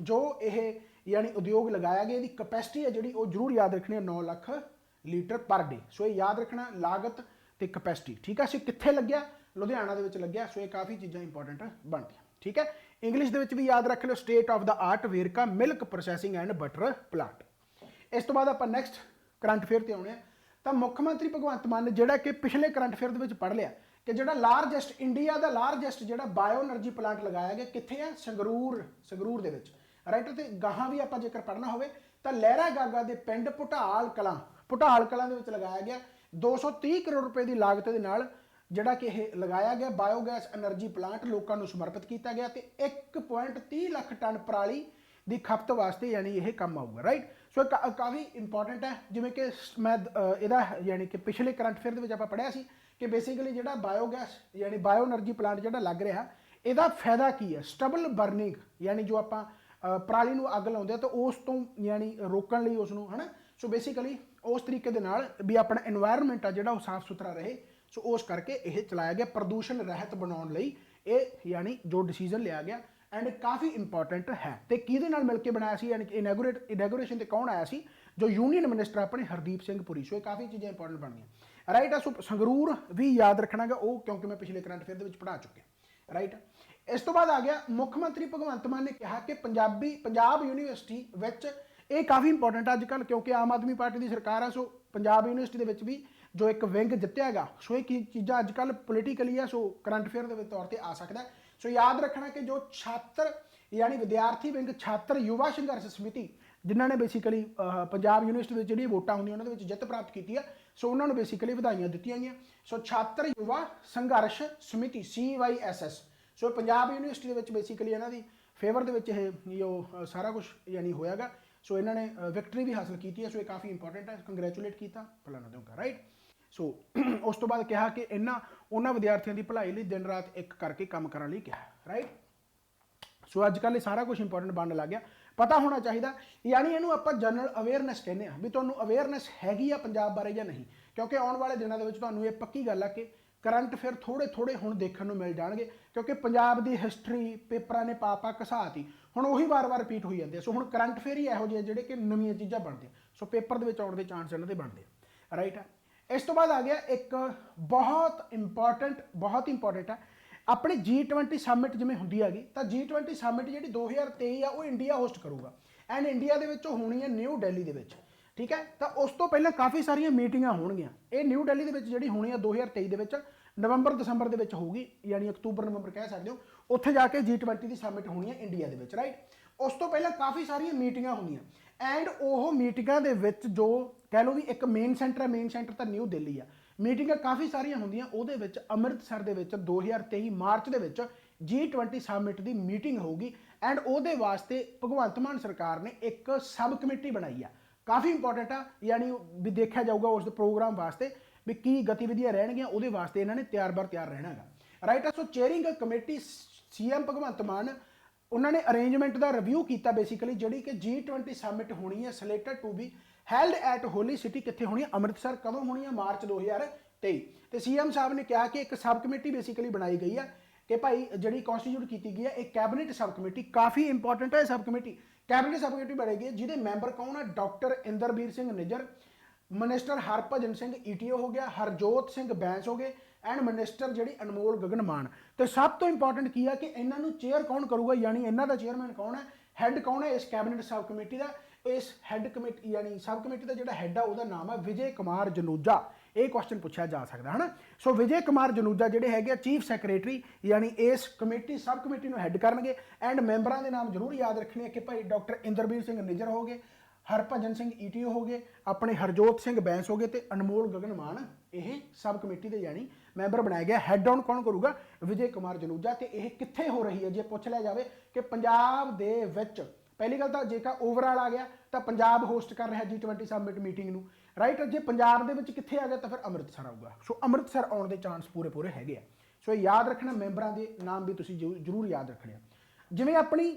ਜੋ ਇਹ ਯਾਨੀ ਉਦਯੋਗ ਲਗਾਇਆ ਗਿਆ, ਇਹਦੀ ਕਪੈਸਿਟੀ ਹੈ ਜਿਹੜੀ ਉਹ ਜ਼ਰੂਰ ਯਾਦ ਰੱਖਣੀ ਹੈ, 9 ਲੱਖ ਲੀਟਰ ਪਰ ਡੇ। ਸੋ ਇਹ ਯਾਦ ਰੱਖਣਾ, ਲਾਗਤ ਤੇ ਕਪੈਸਿਟੀ, ਠੀਕ ਹੈ। ਸੋ ਕਿੱਥੇ ਲੱਗਿਆ? ਲੁਧਿਆਣਾ ਦੇ ਵਿੱਚ ਲੱਗਿਆ। ਸੋ ਇਹ ਕਾਫੀ ਚੀਜ਼ਾਂ ਇੰਪੋਰਟੈਂਟ ਬਣਦੀਆਂ, ਠੀਕ ਹੈ। ਇੰਗਲਿਸ਼ ਦੇ ਵਿੱਚ ਵੀ ਯਾਦ ਰੱਖ ਲਿਓ, state of the art Verka milk processing and butter plant. ਇਸ ਤੋਂ ਬਾਅਦ ਆਪਾਂ ਨੈਕਸਟ ਕਰੰਟ ਅਫੇਅਰ ਤੇ ਆਉਣੇ ਆ। ਤਾਂ ਮੁੱਖ ਮੰਤਰੀ ਭਗਵੰਤ ਮਾਨ ਨੇ ਜਿਹੜਾ ਕਿ ਪਿਛਲੇ ਕਰੰਟ ਅਫੇਅਰ ਦੇ ਵਿੱਚ ਪੜ੍ਹ ਲਿਆ ਕਿ ਜਿਹੜਾ ਲਾਰਜੈਸਟ ਇੰਡੀਆ ਦਾ ਲਾਰਜੈਸਟ ਜਿਹੜਾ ਬਾਇਓ એનર્ਜੀ ਪਲਾਂਟ ਲਗਾਇਆ ਗਿਆ ਕਿੱਥੇ ਹੈ? ਸੰਗਰੂਰ ਦੇ ਵਿੱਚ, ਰਾਈਟ। ਤੇ ਗਾਹਾਂ ਵੀ ਆਪਾਂ ਜੇਕਰ ਪੜ੍ਹਨਾ ਹੋਵੇ ਤਾਂ ਲਹਿਰਾ ਗਾਗਾ ਦੇ ਪਿੰਡ ਭੁਟਾਲ ਕਲਾਂ ਦੇ ਵਿੱਚ ਲਗਾਇਆ ਗਿਆ। 230 ਕਰੋੜ ਰੁਪਏ ਦੀ ਲਾਗਤ ਦੇ ਨਾਲ ਜਿਹੜਾ ਕਿ ਇਹ ਲਗਾਇਆ ਗਿਆ ਬਾਇਓਗੈਸ એનર્ਜੀ ਪਲਾਂਟ ਲੋਕਾਂ ਨੂੰ ਸਮਰਪਿਤ ਕੀਤਾ ਗਿਆ, ਤੇ 1.30 ਲੱਖ ਟਨ ਪਰਾਲੀ ਦੀ ਖਪਤ ਵਾਸਤੇ ਯਾਨੀ ਇਹ ਕੰਮ ਆਊਗਾ, ਰਾਈਟ। ਸੋ ਕਾਫੀ ਇੰਪੋਰਟੈਂਟ ਹੈ। ਜਿਵੇਂ ਕਿ ਮੈਂ ਇਹਦਾ ਯਾਨੀ ਕਿ ਪਿਛਲੇ ਕਰੰਟ ਅਫੇਅਰ ਦੇ ਵਿੱਚ ਆਪਾਂ ਪੜ੍ਹਿਆ ਸੀ ਕਿ ਬੇਸਿਕਲੀ ਜਿਹੜਾ ਬਾਇਓਗੈਸ ਯਾਨੀ ਬਾਇਓ એનર્ਜੀ ਪਲਾਂਟ ਜਿਹੜਾ ਲੱਗ ਰਿਹਾ ਇਹਦਾ ਫਾਇਦਾ ਕੀ ਹੈ? ਸਟਬਲ ਬਰਨਿੰਗ ਯਾਨੀ ਜੋ ਆਪਾਂ ਪਰਾਲੀ ਨੂੰ ਅੱਗ ਲਾਉਂਦੇ ਆ ਤਾਂ ਉਸ ਤੋਂ ਯਾਨੀ ਰੋਕਣ ਲਈ ਉਸ ਨੂੰ, ਹੈ ਨਾ। ਸੋ ਬੇਸਿਕਲੀ ਉਸ ਤਰੀਕੇ ਦੇ ਨਾਲ ਵੀ ਆਪਣਾ এনवायरमेंट ਆ ਜਿਹੜਾ ਉਹ ਸਾਫ਼ ਸੁਥਰਾ ਰਹੇ, ਸੋ ਉਸ ਕਰਕੇ ਇਹ ਚਲਾਇਆ ਗਿਆ, ਪ੍ਰਦੂਸ਼ਣ ਰਹਿਤ ਬਣਾਉਣ ਲਈ ਇਹ ਯਾਨੀ ਜੋ ਡਿਸੀਜਨ ਲਿਆ ਗਿਆ, ਐਂਡ ਕਾਫੀ ਇੰਪੋਰਟੈਂਟ ਹੈ। ਤੇ ਕਿਹਦੇ ਨਾਲ ਮਿਲ ਕੇ ਬਣਾਇਆ ਸੀ ਯਾਨੀ ਕਿ ਇਨੈਗੋਰੇਸ਼ਨ ਤੇ ਕੌਣ ਆਇਆ ਸੀ? ਜੋ ਯੂਨੀਅਨ ਮਿਨਿਸਟਰ ਆਪਣੇ ਹਰਦੀਪ ਸਿੰਘ ਪੁਰੀ। ਸੋ ਇਹ ਕਾਫੀ ਚੀਜ਼ਾਂ ਇੰਪੋਰਟੈਂਟ ਬਣਦੀਆਂ, ਰਾਈਟ। ਸੋ ਸੰਗਰੂਰ ਵੀ ਯਾਦ ਰੱਖਣਾਗਾ ਉਹ, ਕਿਉਂਕਿ ਮੈਂ ਪਿਛਲੇ ਕਰੰਟ ਅਫੇਅਰ ਦੇ ਵਿੱਚ ਪੜ੍ਹਾ ਚੁੱਕਿਆ, ਰਾਈਟ। ਇਸ ਤੋਂ ਬਾਅਦ ਆ ਗਿਆ ਮੁੱਖ ਮੰਤਰੀ ਭਗਵੰਤ ਮਾਨ ਨੇ ਕਿਹਾ ਕਿ ਪੰਜਾਬ ਯੂਨੀਵਰਸਿਟੀ ਵਿੱਚ, ਇਹ ਕਾਫੀ ਇੰਪੋਰਟੈਂਟ ਅੱਜ ਕੱਲ੍ਹ ਕਿਉਂਕਿ ਆਮ ਆਦਮੀ ਪਾਰਟੀ ਦੀ ਸਰਕਾਰ ਆ, ਸੋ ਪੰਜਾਬ ਯੂਨੀਵਰਸਿਟੀ ਦੇ ਵਿੱਚ ਵੀ ਜੋ ਇੱਕ ਵਿੰਗ ਜਿੱਤਿਆ ਹੈਗਾ, ਸੋ ਇਹ ਕੀ ਚੀਜ਼ਾਂ ਅੱਜ ਕੱਲ੍ਹ ਪੋਲੀਟੀਕਲੀ ਆ, ਸੋ ਕਰੰਟ ਅਫੇਅਰ ਦੇ ਤੌਰ ਤੇ ਆ ਸਕਦਾ। ਸੋ ਯਾਦ ਰੱਖਣਾ ਕਿ ਜੋ ਛਾਤਰ ਯਾਨੀ ਵਿਦਿਆਰਥੀ ਵਿੰਗ ਛਾਤਰ ਯੁਵਾ ਸੰਘਰਸ਼ ਸਮਿਤੀ ਜਿਨ੍ਹਾਂ ਨੇ ਬੇਸਿਕਲੀ ਪੰਜਾਬ ਯੂਨੀਵਰਸਿਟੀ ਵਿੱਚ ਜਿਹੜੀਆਂ ਵੋਟਾਂ ਹੁੰਦੀਆਂ ਉਹਨਾਂ ਦੇ ਵਿੱਚ ਜਿੱਤ ਪ੍ਰਾਪਤ ਕੀਤੀ ਆ, ਸੋ ਉਹਨਾਂ ਨੂੰ ਬੇਸਿਕਲੀ ਵਧਾਈਆਂ ਦਿੱਤੀਆਂ ਗਈਆਂ। ਸੋ ਛਾਤਰ ਯੁਵਾ ਸੰਘਰਸ਼ ਸਮਿਤੀ CYSS, ਸੋ ਪੰਜਾਬ ਯੂਨੀਵਰਸਿਟੀ ਦੇ ਵਿੱਚ ਬੇਸਿਕਲੀ ਇਹਨਾਂ ਦੀ ਫੇਵਰ ਦੇ ਵਿੱਚ ਇਹ ਸਾਰਾ ਕੁਝ ਯਾਨੀ ਹੋਇਆਗਾ। ਸੋ ਇਹਨਾਂ ਨੇ ਵਿਕਟਰੀ ਵੀ ਹਾਸਲ ਕੀਤੀ ਹੈ, ਸੋ ਇਹ ਕਾਫੀ ਇੰਪੋਰਟੈਂਟ ਹੈ, ਕੰਗ੍ਰੈਚੁਲੇਟ ਕੀਤਾ ਫਲਾਣਾ ਦਿਓਗਾ, ਰਾਈਟ। ਸੋ ਉਸ ਤੋਂ ਬਾਅਦ ਕਿਹਾ ਕਿ ਉਹਨਾਂ ਵਿਦਿਆਰਥੀਆਂ ਦੀ ਭਲਾਈ ਲਈ ਦਿਨ ਰਾਤ ਇੱਕ ਕਰਕੇ ਕੰਮ ਕਰਨ ਲਈ ਕਿਹਾ, ਰਾਈਟ। ਸੋ ਅੱਜ ਕੱਲ੍ਹ ਇਹ ਸਾਰਾ ਕੁਝ ਇੰਪੋਰਟੈਂਟ ਬਣਨ ਲੱਗ ਗਿਆ, ਪਤਾ ਹੋਣਾ ਚਾਹੀਦਾ, ਯਾਨੀ ਇਹਨੂੰ ਆਪਾਂ ਜਨਰਲ ਅਵੇਅਰਨੈਸ ਕਹਿੰਦੇ ਆ ਵੀ ਤੁਹਾਨੂੰ ਅਵੇਅਰਨੈਸ ਹੈਗੀ ਆ ਪੰਜਾਬ ਬਾਰੇ ਜਾਂ ਨਹੀਂ, ਕਿਉਂਕਿ ਆਉਣ ਵਾਲੇ ਦਿਨਾਂ ਦੇ ਵਿੱਚ ਤੁਹਾਨੂੰ ਇਹ ਪੱਕੀ ਗੱਲ ਆ ਕਿ ਕਰੰਟ ਅਫੇਅਰ ਥੋੜੇ ਥੋੜੇ ਹੁਣ ਦੇਖਣ ਨੂੰ ਮਿਲ ਜਾਣਗੇ, ਕਿਉਂਕਿ ਪੰਜਾਬ ਦੀ ਹਿਸਟਰੀ ਪੇਪਰਾਂ ਨੇ ਪਾ ਘਸਾਤੀ, ਹੁਣ ਉਹੀ ਵਾਰ-ਵਾਰ ਰਿਪੀਟ ਹੋਈ ਜਾਂਦੇ ਆ। ਸੋ ਹੁਣ ਕਰੰਟ ਅਫੇਅਰ ਹੀ ਇਹੋ ਜਿਹੇ ਜਿਹੜੇ ਕਿ ਨਵੀਆਂ ਚੀਜ਼ਾਂ ਬਣਦੀਆਂ, ਸੋ ਪੇਪਰ ਦੇ ਵਿੱਚ ਆਉਣ ਦੇ ਚਾਂਸ ਇਹਨਾਂ ਦੇ ਬਣਦੇ ਆ, ਰਾਈਟ ਹੈ। ਇਸ ਤੋਂ ਬਾਅਦ ਆ ਗਿਆ ਇੱਕ ਬਹੁਤ ਇੰਪੋਰਟੈਂਟ ਹੈ ਆਪਣੇ G20 ਸਮਿਟ ਜਿਵੇਂ ਹੁੰਦੀ ਹੈਗੀ, ਤਾਂ G20 ਸਮਿਟ ਜਿਹੜੀ 2023 ਆ ਉਹ ਇੰਡੀਆ ਹੋਸਟ ਕਰੂਗਾ, ਐਂਡ ਇੰਡੀਆ ਦੇ ਵਿੱਚ ਹੋਣੀ ਹੈ ਨਿਊ ਦਿੱਲੀ ਦੇ ਵਿੱਚ, ਠੀਕ ਹੈ। ਤਾਂ ਉਸ ਤੋਂ ਪਹਿਲਾਂ ਕਾਫੀ ਸਾਰੀਆਂ ਮੀਟਿੰਗਾਂ ਹੋਣਗੀਆਂ। ਇਹ ਨਿਊ ਦਿੱਲੀ ਦੇ ਵਿੱਚ ਜਿਹੜੀ ਹੋਣੀ ਆ 2023 ਦੇ ਵਿੱਚ ਨਵੰਬਰ ਦਸੰਬਰ ਦੇ ਵਿੱਚ ਹੋਊਗੀ, ਯਾਨੀ ਅਕਤੂਬਰ ਨਵੰਬਰ ਕਹਿ ਸਕਦੇ ਹੋ। ਉੱਥੇ ਜਾ ਕੇ G20 ਦੀ ਸਮਿਟ ਹੋਣੀ ਹੈ ਇੰਡੀਆ ਦੇ ਵਿੱਚ, ਰਾਈਟ। ਉਸ ਤੋਂ ਪਹਿਲਾਂ ਕਾਫੀ ਸਾਰੀਆਂ ਮੀਟਿੰਗਾਂ ਹੁੰਦੀਆਂ, ਐਂਡ ਉਹ ਮੀਟਿੰਗਾਂ ਦੇ ਵਿੱਚ ਜੋ ਕਹਿ ਲਓ ਵੀ ਇੱਕ ਮੇਨ ਸੈਂਟਰ ਹੈ, ਮੇਨ ਸੈਂਟਰ ਤਾਂ ਨਿਊ ਦਿੱਲੀ ਆ। ਮੀਟਿੰਗਾਂ ਕਾਫੀ ਸਾਰੀਆਂ ਹੁੰਦੀਆਂ, ਉਹਦੇ ਵਿੱਚ ਅੰਮ੍ਰਿਤਸਰ ਦੇ ਵਿੱਚ 2023 ਮਾਰਚ ਦੇ ਵਿੱਚ G20 ਸਮਿਟ ਦੀ ਮੀਟਿੰਗ ਹੋਊਗੀ, ਐਂਡ ਉਹਦੇ ਵਾਸਤੇ ਭਗਵੰਤ ਮਾਨ ਸਰਕਾਰ ਨੇ ਇੱਕ ਸਬ ਕਮੇਟੀ ਬਣਾਈ ਆ, ਕਾਫੀ ਇੰਪੋਰਟੈਂਟ ਆ। ਯਾਨੀ ਵੀ ਦੇਖਿਆ ਜਾਊਗਾ ਉਸ ਪ੍ਰੋਗਰਾਮ ਵਾਸਤੇ ਵੀ ਕੀ ਗਤੀਵਿਧੀਆਂ ਰਹਿਣਗੀਆਂ, ਉਹਦੇ ਵਾਸਤੇ ਇਹਨਾਂ ਨੇ ਤਿਆਰ ਰਹਿਣਾ ਹੈਗਾ, right. So chairing committee CM Bhagwant Mann, ਉਹਨਾਂ ਨੇ ਅਰੇਂਜਮੈਂਟ ਦਾ ਰਿਵਿਊ ਕੀਤਾ ਬੇਸਿਕਲੀ, ਜਿਹੜੀ ਕਿ G20 ਸਮਿਟ ਹੋਣੀ ਹੈ slated to be held at holy city, ਕਿੱਥੇ ਹੋਣੀ ਹੈ, ਅੰਮ੍ਰਿਤਸਰ। ਕਦੋਂ ਹੋਣੀ ਹੈ, ਮਾਰਚ 2023। ਤੇ CM ਸਾਹਿਬ ਨੇ ਕਿਹਾ ਕਿ ਇੱਕ ਸਬ ਕਮੇਟੀ ਬੇਸਿਕਲੀ ਬਣਾਈ ਗਈ ਹੈ ਕਿ ਭਾਈ ਜਿਹੜੀ ਕਨਸਟੀਟਿਊਟ ਕੀਤੀ ਗਈ ਹੈ ਇਹ ਕੈਬਨਿਟ ਸਬ ਕਮੇਟੀ, ਕਾਫੀ ਇੰਪੋਰਟੈਂਟ ਹੈ sub committee. Cabinet sub committee ਬਣੇਗੀ ਜਿਹਦੇ ਮੈਂਬਰ ਕੌਣ ਹੈ, doctor Inderbir Singh Nijjar, minister Harbhajan Singh ETO ਹੋ ਗਿਆ, ਹਰਜੋਤ ਸਿੰਘ ਬੈਂਸ ਹੋ ਗਏ, ਐਂਡ ਮਿਨਿਸਟਰ ਜਿਹੜੀ ਅਨਮੋਲ ਗਗਨ ਮਾਨ। ਤੇ ਸਭ ਤੋਂ ਇੰਪੋਰਟੈਂਟ ਕੀ ਹੈ ਕਿ ਇਹਨਾਂ ਨੂੰ ਚੇਅਰ ਕੌਣ ਕਰੂਗਾ, ਯਾਨੀ ਇਹਨਾਂ ਦਾ ਚੇਅਰਮੈਨ ਕੌਣ ਹੈ, ਹੈੱਡ ਕੌਣ ਹੈ ਇਸ ਕੈਬਨਿਟ ਸਬ ਕਮੇਟੀ ਦਾ। ਇਸ ਹੈੱਡ ਕਮੇਟੀ ਯਾਨੀ ਸਬ ਕਮੇਟੀ ਦਾ ਜਿਹੜਾ ਹੈੱਡ ਆ ਉਹਦਾ ਨਾਮ ਹੈ ਵਿਜੇ ਕੁਮਾਰ ਜਨੂਜਾ। ਇਹ ਕੁਐਸਚਨ ਪੁੱਛਿਆ ਜਾ ਸਕਦਾ ਹੈ ਨਾ। ਸੋ ਵਿਜੇ ਕੁਮਾਰ ਜਨੂਜਾ ਜਿਹੜੇ ਹੈਗੇ ਚੀਫ ਸੈਕਟਰੀ, ਯਾਨੀ ਇਸ ਕਮੇਟੀ ਸਬ ਕਮੇਟੀ ਨੂੰ ਹੈੱਡ ਕਰਨਗੇ। ਐਂਡ ਮੈਂਬਰਾਂ ਦੇ ਨਾਮ ਜ਼ਰੂਰ ਯਾਦ ਰੱਖਣੇ ਕਿ ਭਾਈ ਡਾਕਟਰ ਇੰਦਰਬੀਰ ਸਿੰਘ ਨਿੱਜਰ ਹੋ ਗਏ, ਹਰਭਜਨ ਸਿੰਘ ETO ਹੋ ਗਏ, ਆਪਣੇ ਹਰਜੋਤ ਸਿੰਘ ਬੈਂਸ ਹੋ ਗਏ, ਤੇ ਅਨਮੋਲ ਗਗਨ ਮਾਨ ਇਹ ਸਬ ਕਮੇਟੀ ਦੇ ਯਾਨੀ ਮੈਂਬਰ ਬਣਾਇਆ ਗਿਆ। ਹੈੱਡ ਆਨ ਕੌਣ ਕਰੂਗਾ, ਵਿਜੇ ਕੁਮਾਰ ਜਨੂਜਾ। ਤੇ ਇਹ ਕਿੱਥੇ ਹੋ ਰਹੀ ਹੈ ਜੇ ਪੁੱਛ ਲਿਆ ਜਾਵੇ ਕਿ ਪੰਜਾਬ ਦੇ ਵਿੱਚ, ਪਹਿਲੀ ਗੱਲ ਤਾਂ ਜੇਕਰ ਓਵਰਆਲ ਆ ਗਿਆ ਤਾਂ ਪੰਜਾਬ ਹੋਸਟ ਕਰ ਰਿਹਾ G20 ਸਮਿਟ ਮੀਟਿੰਗ ਨੂੰ, ਰਾਈਟ। ਜੇ ਪੰਜਾਬ ਦੇ ਵਿੱਚ ਕਿੱਥੇ ਆ ਗਿਆ ਤਾਂ ਫਿਰ ਅੰਮ੍ਰਿਤਸਰ ਆਊਗਾ। ਸੋ ਅੰਮ੍ਰਿਤਸਰ ਆਉਣ ਦੇ ਚਾਂਸ ਪੂਰੇ ਹੈਗੇ ਆ। ਸੋ ਯਾਦ ਰੱਖਣਾ, ਮੈਂਬਰਾਂ ਦੇ ਨਾਮ ਵੀ ਤੁਸੀਂ ਜ਼ਰੂਰ ਯਾਦ ਰੱਖਣੇ ਆ। ਜਿਵੇਂ ਆਪਣੀ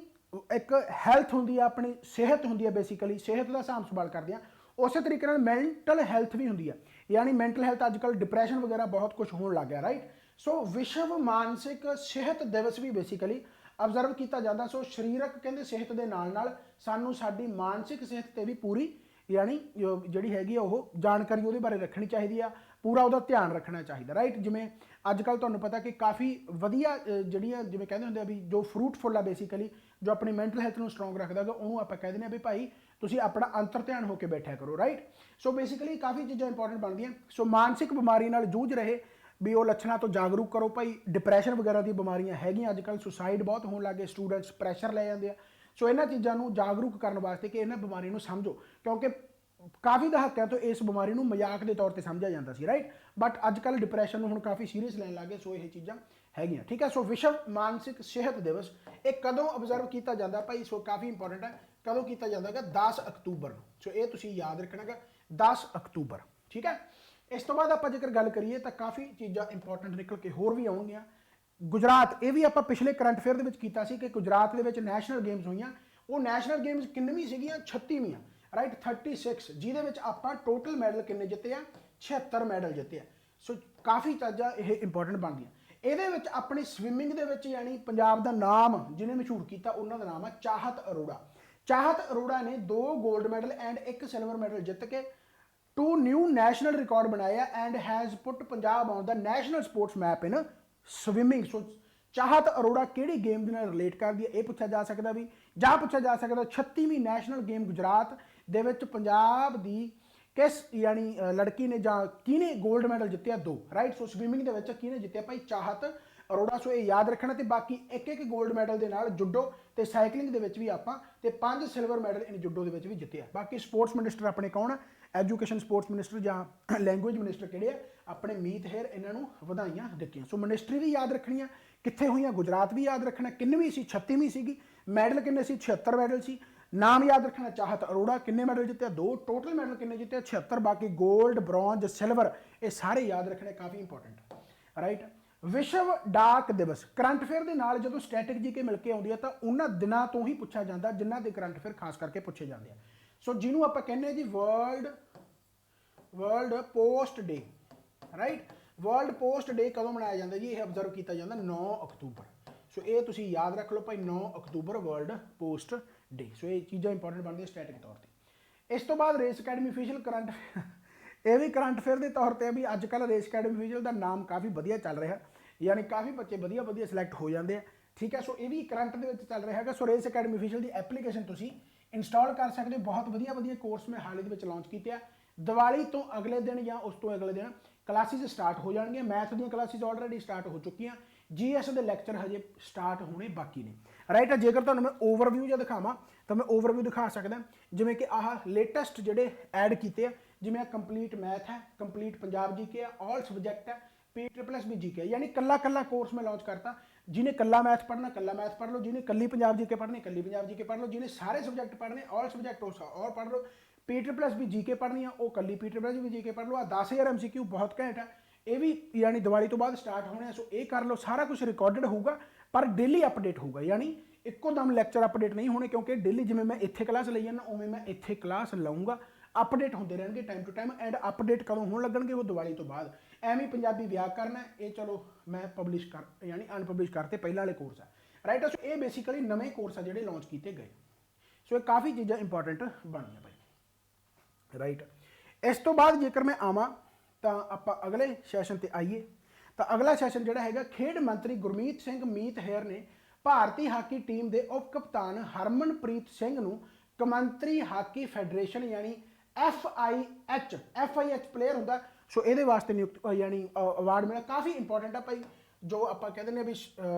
ਇੱਕ ਹੈਲਥ ਹੁੰਦੀ ਆ, ਆਪਣੀ ਸਿਹਤ ਹੁੰਦੀ ਆ, ਬੇਸਿਕਲੀ ਸਿਹਤ ਦਾ ਸਾਂਭ ਸੰਭਾਲ ਕਰਦੇ ਆ, ਉਸੇ ਤਰੀਕੇ ਨਾਲ ਮੈਂਟਲ ਹੈਲਥ ਵੀ ਹੁੰਦੀ ਆ। ਯਾਨੀ ਮੈਂਟਲ ਹੈਲਥ ਅੱਜ ਕੱਲ੍ਹ ਡਿਪਰੈਸ਼ਨ ਵਗੈਰਾ ਬਹੁਤ ਕੁਝ ਹੋਣ ਲੱਗ ਗਿਆ, ਰਾਈਟ। ਸੋ ਵਿਸ਼ਵ ਮਾਨਸਿਕ ਸਿਹਤ ਦਿਵਸ ਵੀ ਬੇਸਿਕਲੀ ਅਬਜ਼ਰਵ ਕੀਤਾ ਜਾਂਦਾ। ਸੋ ਸਰੀਰਕ ਕਹਿੰਦੇ ਸਿਹਤ ਦੇ ਨਾਲ ਸਾਨੂੰ ਸਾਡੀ ਮਾਨਸਿਕ ਸਿਹਤ ਤੇ ਵੀ ਪੂਰੀ ਯਾਨੀ ਜਿਹੜੀ ਹੈਗੀ ਆ ਉਹ ਜਾਣਕਾਰੀ ਉਹਦੇ ਬਾਰੇ ਰੱਖਣੀ ਚਾਹੀਦੀ ਆ, ਪੂਰਾ ਉਹਦਾ ਧਿਆਨ ਰੱਖਣਾ ਚਾਹੀਦਾ, ਰਾਈਟ। ਜਿਵੇਂ ਅੱਜ ਕੱਲ੍ਹ ਤੁਹਾਨੂੰ ਪਤਾ ਕਿ ਕਾਫੀ ਵਧੀਆ ਜਿਹੜੀਆਂ ਜਿਵੇਂ ਕਹਿੰਦੇ ਹੁੰਦੇ ਆ ਵੀ ਜੋ ਫਰੂਟਫੁੱਲ ਆ ਬੇਸਿਕਲੀ, ਜੋ ਆਪਣੀ ਮੈਂਟਲ ਹੈਲਥ ਨੂੰ ਸਟਰੋਂਗ ਰੱਖਦਾ ਗਾ, ਉਹਨੂੰ ਆਪਾਂ ਕਹਿ ਦਿੰਦੇ ਆ ਵੀ ਭਾਈ ਤੁਸੀਂ ਆਪਣਾ ਅੰਤਰ ਧਿਆਨ ਹੋ ਕੇ ਬੈਠਿਆ ਕਰੋ, ਰਾਈਟ। ਸੋ ਬੇਸਿਕਲੀ ਕਾਫੀ ਚੀਜ਼ਾਂ ਇੰਪੋਰਟੈਂਟ ਬਣਦੀਆਂ। ਸੋ ਮਾਨਸਿਕ ਬਿਮਾਰੀ ਨਾਲ ਜੂਝ ਰਹੇ ਵੀ ਉਹ ਲੱਛਣਾਂ ਤੋਂ ਜਾਗਰੂਕ ਕਰੋ ਭਾਈ। ਡਿਪਰੈਸ਼ਨ ਵਗੈਰਾ ਦੀ ਬਿਮਾਰੀਆਂ ਹੈਗੀਆਂ ਅੱਜ ਕੱਲ੍ਹ, ਸੁਸਾਈਡ ਬਹੁਤ ਹੋਣ ਲੱਗੇ, ਸਟੂਡੈਂਟਸ ਪ੍ਰੈਸ਼ਰ ਲੈ ਜਾਂਦੇ ਆ। ਸੋ ਇਹਨਾਂ ਚੀਜ਼ਾਂ ਨੂੰ ਜਾਗਰੂਕ ਕਰਨ ਵਾਸਤੇ ਕਿ ਇਹਨਾਂ ਬਿਮਾਰੀਆਂ ਨੂੰ ਸਮਝੋ, ਕਿਉਂਕਿ ਕਾਫੀ ਦਹਾਕਿਆਂ ਤੋਂ ਇਸ ਬਿਮਾਰੀ ਨੂੰ ਮਜ਼ਾਕ ਦੇ ਤੌਰ ਤੇ ਸਮਝਿਆ ਜਾਂਦਾ ਸੀ, ਰਾਈਟ। ਬਟ ਅੱਜ ਕੱਲ੍ਹ ਡਿਪਰੈਸ਼ਨ ਨੂੰ ਹੁਣ ਕਾਫੀ ਸੀਰੀਅਸ ਲੈਣ ਲੱਗੇ। ਸੋ ਇਹ ਚੀਜ਼ਾਂ ਹੈਗੀਆਂ, ਠੀਕ ਹੈ। ਸੋ ਵਿਸ਼ਵ ਮਾਨਸਿਕ ਸਿਹਤ ਦਿਵਸ ਇਹ ਕਦੋਂ ਅਬਜ਼ਰਵ ਕੀਤਾ ਜਾਂਦਾ ਭਾਈ, ਸੋ ਕਾਫੀ ਇੰਪੋਰਟੈਂਟ ਹੈ। ਕਦੋਂ ਕੀਤਾ ਜਾਂਦਾ ਹੈਗਾ, 10 ਅਕਤੂਬਰ ਨੂੰ। ਸੋ ਇਹ ਤੁਸੀਂ ਯਾਦ ਰੱਖਣਾ ਹੈਗਾ, 10 ਅਕਤੂਬਰ, ਠੀਕ ਹੈ। ਇਸ ਤੋਂ ਬਾਅਦ ਆਪਾਂ ਜੇਕਰ ਗੱਲ ਕਰੀਏ ਤਾਂ ਕਾਫੀ ਚੀਜ਼ਾਂ ਇੰਪੋਰਟੈਂਟ ਨਿਕਲ ਕੇ ਹੋਰ ਵੀ ਆਉਣਗੀਆਂ। ਗੁਜਰਾਤ, ਇਹ ਵੀ ਆਪਾਂ ਪਿਛਲੇ ਕਰੰਟ ਅਫੇਅਰ ਦੇ ਵਿੱਚ ਕੀਤਾ ਸੀ ਕਿ ਗੁਜਰਾਤ ਦੇ ਵਿੱਚ ਨੈਸ਼ਨਲ ਗੇਮਸ ਹੋਈਆਂ। ਉਹ ਨੈਸ਼ਨਲ ਗੇਮਸ ਕਿੰਨਵੀਂ ਸੀਗੀਆਂ, 36ਵੀਆਂ, ਰਾਈਟ, 36, ਜਿਹਦੇ ਵਿੱਚ ਆਪਾਂ ਟੋਟਲ ਮੈਡਲ ਕਿੰਨੇ ਜਿੱਤੇ ਆ, 76 ਮੈਡਲ ਜਿੱਤੇ ਆ। ਸੋ ਕਾਫੀ ਚੀਜ਼ਾਂ ਇਹ ਇੰਪੋਰਟੈਂਟ ਬਣਦੀਆਂ। ਇਹਦੇ ਵਿੱਚ ਆਪਣੀ ਸਵਿਮਿੰਗ ਦੇ ਵਿੱਚ ਯਾਨੀ ਪੰਜਾਬ ਦਾ ਨਾਮ ਜਿਹਨੇ ਮਸ਼ਹੂਰ ਕੀਤਾ ਉਹਨਾਂ ਦਾ ਨਾਮ ਹੈ ਚਾਹਤ ਅਰੋੜਾ। ਚਾਹਤ ਅਰੋੜਾ ਨੇ 2 골ਡ ਮੈਡਲ ਐਂਡ 1 ਸਿਲਵਰ ਮੈਡਲ ਜਿੱਤ ਕੇ 2 ਨਿਊ ਨੈਸ਼ਨਲ ਰਿਕਾਰਡ ਬਣਾਇਆ and has put Punjab on the national sports map in swimming. So Chahat Arora ਕਿਹੜੀ ਗੇਮ ਦੇ ਨਾਲ ਰਿਲੇਟ ਕਰਦੀ ਹੈ ਇਹ ਪੁੱਛਿਆ ਜਾ ਸਕਦਾ ਵੀ, ਜਾਂ ਪੁੱਛਿਆ ਜਾ ਸਕਦਾ 36ਵੀਂ ਨੈਸ਼ਨਲ ਗੇਮ ਗੁਜਰਾਤ ਦੇ ਵਿੱਚ ਪੰਜਾਬ ਦੀ ਕਿਸ ਯਾਨੀ ਲੜਕੀ ਨੇ ਜਾਂ ਕਿਹਨੇ 골ਡ ਮੈਡਲ ਜਿੱਤਿਆ, 2, ਰਾਈਟ। ਸੋ ਸਵਿਮਿੰਗ ਦੇ ਵਿੱਚ ਕਿਹਨੇ ਜਿੱਤਿਆ ਭਾਈ, ਚਾਹਤ ਅਰੋੜਾ। ਸੋ ਇਹ ਯਾਦ ਰੱਖਣਾ। ਤੇ ਬਾਕੀ ਇੱਕ 골ਡ ਮੈਡਲ ਦੇ ਨਾਲ ਜੁੱਡੋ ਤੇ ਸਾਈਕਲਿੰਗ ਦੇ ਵਿੱਚ ਵੀ ਆਪਾਂ ਤੇ 5 ਸਿਲਵਰ ਮੈਡਲ ਇਨ ਜੁੱਡੋ ਦੇ ਵਿੱਚ ਵੀ ਜਿੱਤਿਆ। ਬਾਕੀ ਸਪੋਰਟਸ ਮਿਨਿਸਟਰ ਆਪਣੇ ਕੌਣ ਆ, ਐਜੂਕੇਸ਼ਨ ਸਪੋਰਟਸ ਮਿਨਿਸਟਰ ਜਾਂ ਲੈਂਗੁਏਜ ਮਿਨਿਸਟਰ ਕਿਹੜੇ ਆ, ਆਪਣੇ ਮੀਤ ਹੇਰ, ਇਹਨਾਂ ਨੂੰ ਵਧਾਈਆਂ ਦਿੱਤੀਆਂ। ਸੋ ਮਿਨਿਸਟਰੀ ਵੀ ਯਾਦ ਰੱਖਣੀਆਂ, ਕਿੱਥੇ ਹੋਈਆਂ, ਗੁਜਰਾਤ ਵੀ ਯਾਦ ਰੱਖਣਾ, ਕਿੰਨਵੀਂ ਸੀ, 36ਵੀਂ ਸੀਗੀ, ਮੈਡਲ ਕਿੰਨੇ ਸੀ, 76 ਮੈਡਲ ਸੀ। ਨਾਮ ਯਾਦ ਰੱਖਣਾ, ਚਾਹਤ ਅਰੋੜਾ, ਕਿੰਨੇ ਮੈਡਲ ਜਿੱਤੇ, 2, ਟੋਟਲ ਮੈਡਲ ਕਿੰਨੇ ਜਿੱਤੇ, 76। ਬਾਕੀ 골ਡ, ਬ੍ਰੌਂਜ, ਸਿਲਵਰ ਇਹ ਸਾਰੇ ਯਾਦ ਰੱਖਣੇ, ਕਾਫੀ ਇੰਪੋਰਟੈਂਟ, ਰਾਈਟ। ਵਿਸ਼ਵ ਡਾਕ ਦਿਵਸ ਕਰੰਟ ਅਫੇਅਰ ਦੇ ਨਾਲ ਜਦੋਂ ਸਟੈਟਿਕ ਜੀਕੇ ਮਿਲ ਕੇ ਆਉਂਦੀ ਹੈ ਤਾਂ ਉਹਨਾਂ ਦਿਨਾਂ ਤੋਂ ਹੀ ਪੁੱਛਿਆ ਜਾਂਦਾ ਜਿਨ੍ਹਾਂ ਦੇ ਕਰੰਟ ਅਫੇਅਰ ਖਾਸ ਕਰਕੇ ਪੁੱਛੇ ਜਾਂਦੇ ਆ। ਸੋ ਜਿਹਨੂੰ ਆਪਾਂ ਕਹਿੰਦੇ ਜੀ ਵਰਲਡ ਪੋਸਟ ਡੇ, ਰਾਈਟ। ਵਰਲਡ ਪੋਸਟ ਡੇ ਕਦੋਂ ਮਨਾਇਆ ਜਾਂਦਾ ਜੀ? ਇਹ ਅਬਜ਼ਰਵ ਕੀਤਾ ਜਾਂਦਾ 9 ਅਕਤੂਬਰ। ਸੋ ਇਹ ਤੁਸੀਂ ਯਾਦ ਰੱਖ ਲਓ ਭਾਈ, 9 ਅਕਤੂਬਰ ਵਰਲਡ ਪੋਸਟ ਡੇ। ਸੋ ਇਹ ਚੀਜ਼ਾਂ ਇੰਪੋਰਟੈਂਟ ਬਣਦੀਆਂ ਸਟੈਟਿਕ ਤੌਰ ਤੇ। ਇਸ ਤੋਂ ਬਾਅਦ ਰੇਸ ਅਕੈਡਮੀ ਅਫੀਸ਼ੀਅਲ ਕਰੰਟ ਇਹ ਵੀ ਕਰੰਟ ਅਫੇਅਰ ਦੇ ਤੌਰ ਤੇ ਵੀ ਅੱਜ ਕੱਲ੍ਹ ਰੇਸ ਅਕੈਡਮੀ ਅਫੀਸ਼ੀਅਲ ਦਾ ਨਾਮ ਕਾਫੀ ਵਧੀਆ ਚੱਲ ਰਿਹਾ, ਯਾਨੀ ਕਾਫੀ ਬੱਚੇ ਵਧੀਆ ਵਧੀਆ ਸਿਲੈਕਟ ਹੋ ਜਾਂਦੇ ਆ, ਠੀਕ ਹੈ। ਸੋ ਇਹ ਵੀ ਕਰੰਟ ਦੇ ਵਿੱਚ ਚੱਲ ਰਿਹਾ ਹੈਗਾ। ਸੋ ਰੇਸ ਅਕੈਡਮੀ ਅਫੀਸ਼ੀਅਲ ਦੀ ਐਪਲੀਕੇਸ਼ਨ ਤੁਸੀਂ ਇੰਸਟਾਲ ਕਰ ਸਕਦੇ ਹੋ। ਬਹੁਤ ਵਧੀਆ ਵਧੀਆ ਕੋਰਸ ਮੈਂ ਹਾਲ ਹੀ ਦੇ ਵਿੱਚ ਲਾਂਚ ਕੀਤੇ ਆ। ਦੀਵਾਲੀ ਤੋਂ ਅਗਲੇ ਦਿਨ ਜਾਂ ਉਸ ਤੋਂ ਅਗਲੇ ਦਿਨ ਕਲਾਸਿਸ ਸਟਾਰਟ ਹੋ ਜਾਣਗੀਆਂ। ਮੈਥ ਦੀਆਂ ਕਲਾਸਿਸ ਆਲਰੇਡੀ ਸਟਾਰਟ ਹੋ ਚੁੱਕੀਆਂ, ਜੀਐਸ ਦੇ ਲੈਕਚਰ ਹਜੇ ਸਟਾਰਟ ਹੋਣੇ ਬਾਕੀ ਨੇ, ਰਾਈਟ। ਜੇਕਰ ਤੁਹਾਨੂੰ ਮੈਂ ਓਵਰਵਿਊ ਜਾਂ ਦਿਖਾਵਾਂ ਤਾਂ ਮੈਂ ਓਵਰਵਿਊ ਦਿਖਾ ਸਕਦਾ, ਜਿਵੇਂ ਕਿ ਆਹ ਲੇਟੈਸਟ ਜਿਹੜੇ ਐਡ ਕੀਤੇ ਆ, ਜਿਵੇਂ ਆ ਕੰਪਲੀਟ ਮੈਥ ਹੈ, ਕੰਪਲੀਟ ਪੰਜਾਬ ਜੀਕੇ ਆ, ਆਲ ਸਬਜੈਕਟ ਹੈ, P++ ਵੀ ਜੀਕੇ, ਯਾਨੀ ਕੱਲਾ ਕੱਲਾ ਕੋਰਸ ਮੈਂ ਲਾਂਚ ਕਰਤਾ। ਜਿਹਨੇ ਕੱਲਾ ਮੈਥ ਪੜ੍ਹਨਾ ਕੱਲਾ ਮੈਥ ਪੜ੍ਹ ਲਓ, ਜਿਹਨੇ ਕੱਲੀ ਪੰਜਾਬ ਜੀਕੇ ਪੜ੍ਹਨੀ ਕੱਲੀ ਪੰਜਾਬ ਜੀਕੇ ਪੜ੍ਹ ਲਓ, ਜਿਹਨੇ ਸਾਰੇ ਸਬਜੈਕਟ ਪੜ੍ਹਨੇ ਆਲ ਸਬਜੈਕਟ ਔਰ ਪੜ੍ਹ ਲਓ। P++ ਵੀ ਜੀਕੇ ਪੜ੍ਹਨੀ ਆ, ਉਹ ਕੱਲੀ P++ ਵੀ ਜੀਕੇ ਪੜ੍ਹ ਲਓ। ਆ 10,000 MCQ ਬਹੁਤ ਘੈਂਟ ਹੈ, ਇਹ ਵੀ ਯਾਨੀ ਦੀਵਾਲੀ ਤੋਂ ਬਾਅਦ ਸਟਾਰਟ ਹੋਣੇ ਆ। ਸੋ ਇਹ ਕਰ ਲਓ, ਸਾਰਾ ਕੁਝ ਰਿਕਾਰਡਡ ਹੋਊਗਾ ਪਰ ਡੇਲੀ ਅਪਡੇਟ ਹੋਊਗਾ, ਯਾਨੀ ਇੱਕੋ ਦਮ ਲੈਕਚਰ ਅਪਡੇਟ ਨਹੀਂ ਹੋਣੇ, ਕਿਉਂਕਿ ਡੇਲੀ ਜਿਵੇਂ ਮੈਂ ਇੱਥੇ ਕਲਾਸ ਲਈ ਜਾਂਦਾ ਉਵੇਂ ਮੈਂ ਇੱਥੇ ਕਲਾਸ ਲਾਉਂਗਾ, ਅਪਡੇਟ ਹੁੰਦੇ ਰਹਿਣਗੇ time to time. And update ਕਦੋਂ ਹੋਣ ਲੱਗਣਗੇ? ਉਹ ਦੀਵਾਲੀ ਤੋਂ ਬਾਅਦ। ਐਵੇਂ ਪੰਜਾਬੀ ਵਿਆਕਰਨ ਹੈ, ਇਹ ਚਲੋ ਮੈਂ ਪਬਲਿਸ਼ ਕਰ ਯਾਨੀ ਅਨਪਬਲਿਸ਼ ਕਰਤੇ ਪਹਿਲਾਂ ਵਾਲੇ ਕੋਰਸ ਆ, ਰਾਈਟ। ਸੋ ਇਹ ਬੇਸਿਕਲੀ ਨਵੇਂ ਕੋਰਸ ਆ ਜਿਹੜੇ ਲਾਂਚ ਕੀਤੇ ਗਏ। ਸੋ ਇਹ ਕਾਫੀ ਚੀਜ਼ਾਂ ਇੰਪੋਰਟੈਂਟ ਬਣੀਆਂ ਭਾਈ, ਰਾਈਟ। ਇਸ ਤੋਂ ਬਾਅਦ ਜੇਕਰ ਮੈਂ ਆਵਾਂ ਤਾਂ ਆਪਾਂ ਅਗਲੇ ਸੈਸ਼ਨ ਤੇ ਆਈਏ, ਤਾਂ ਅਗਲਾ ਸੈਸ਼ਨ ਜਿਹੜਾ ਹੈਗਾ, ਖੇਡ ਮੰਤਰੀ ਗੁਰਮੀਤ ਸਿੰਘ ਮੀਤ ਹੇਅਰ ਨੇ ਭਾਰਤੀ ਹਾਕੀ ਟੀਮ ਦੇ ਉਪ ਕਪਤਾਨ ਹਰਮਨਪ੍ਰੀਤ ਸਿੰਘ ਨੂੰ ਕੌਮਾਂਤਰੀ ਹਾਕੀ ਫੈਡਰੇਸ਼ਨ ਯਾਨੀ FIH ਪਲੇਅਰ ਹੁੰਦਾ, ਸੋ ਇਹਦੇ ਵਾਸਤੇ ਨਿਯੁਕਤ ਯਾਨੀ ਅਵਾਰਡ ਮਿਲਿਆ। ਕਾਫੀ ਇੰਪੋਰਟੈਂਟ ਆ ਭਾਈ, ਜੋ ਆਪਾਂ ਕਹਿੰਦੇ ਨੇ ਵੀ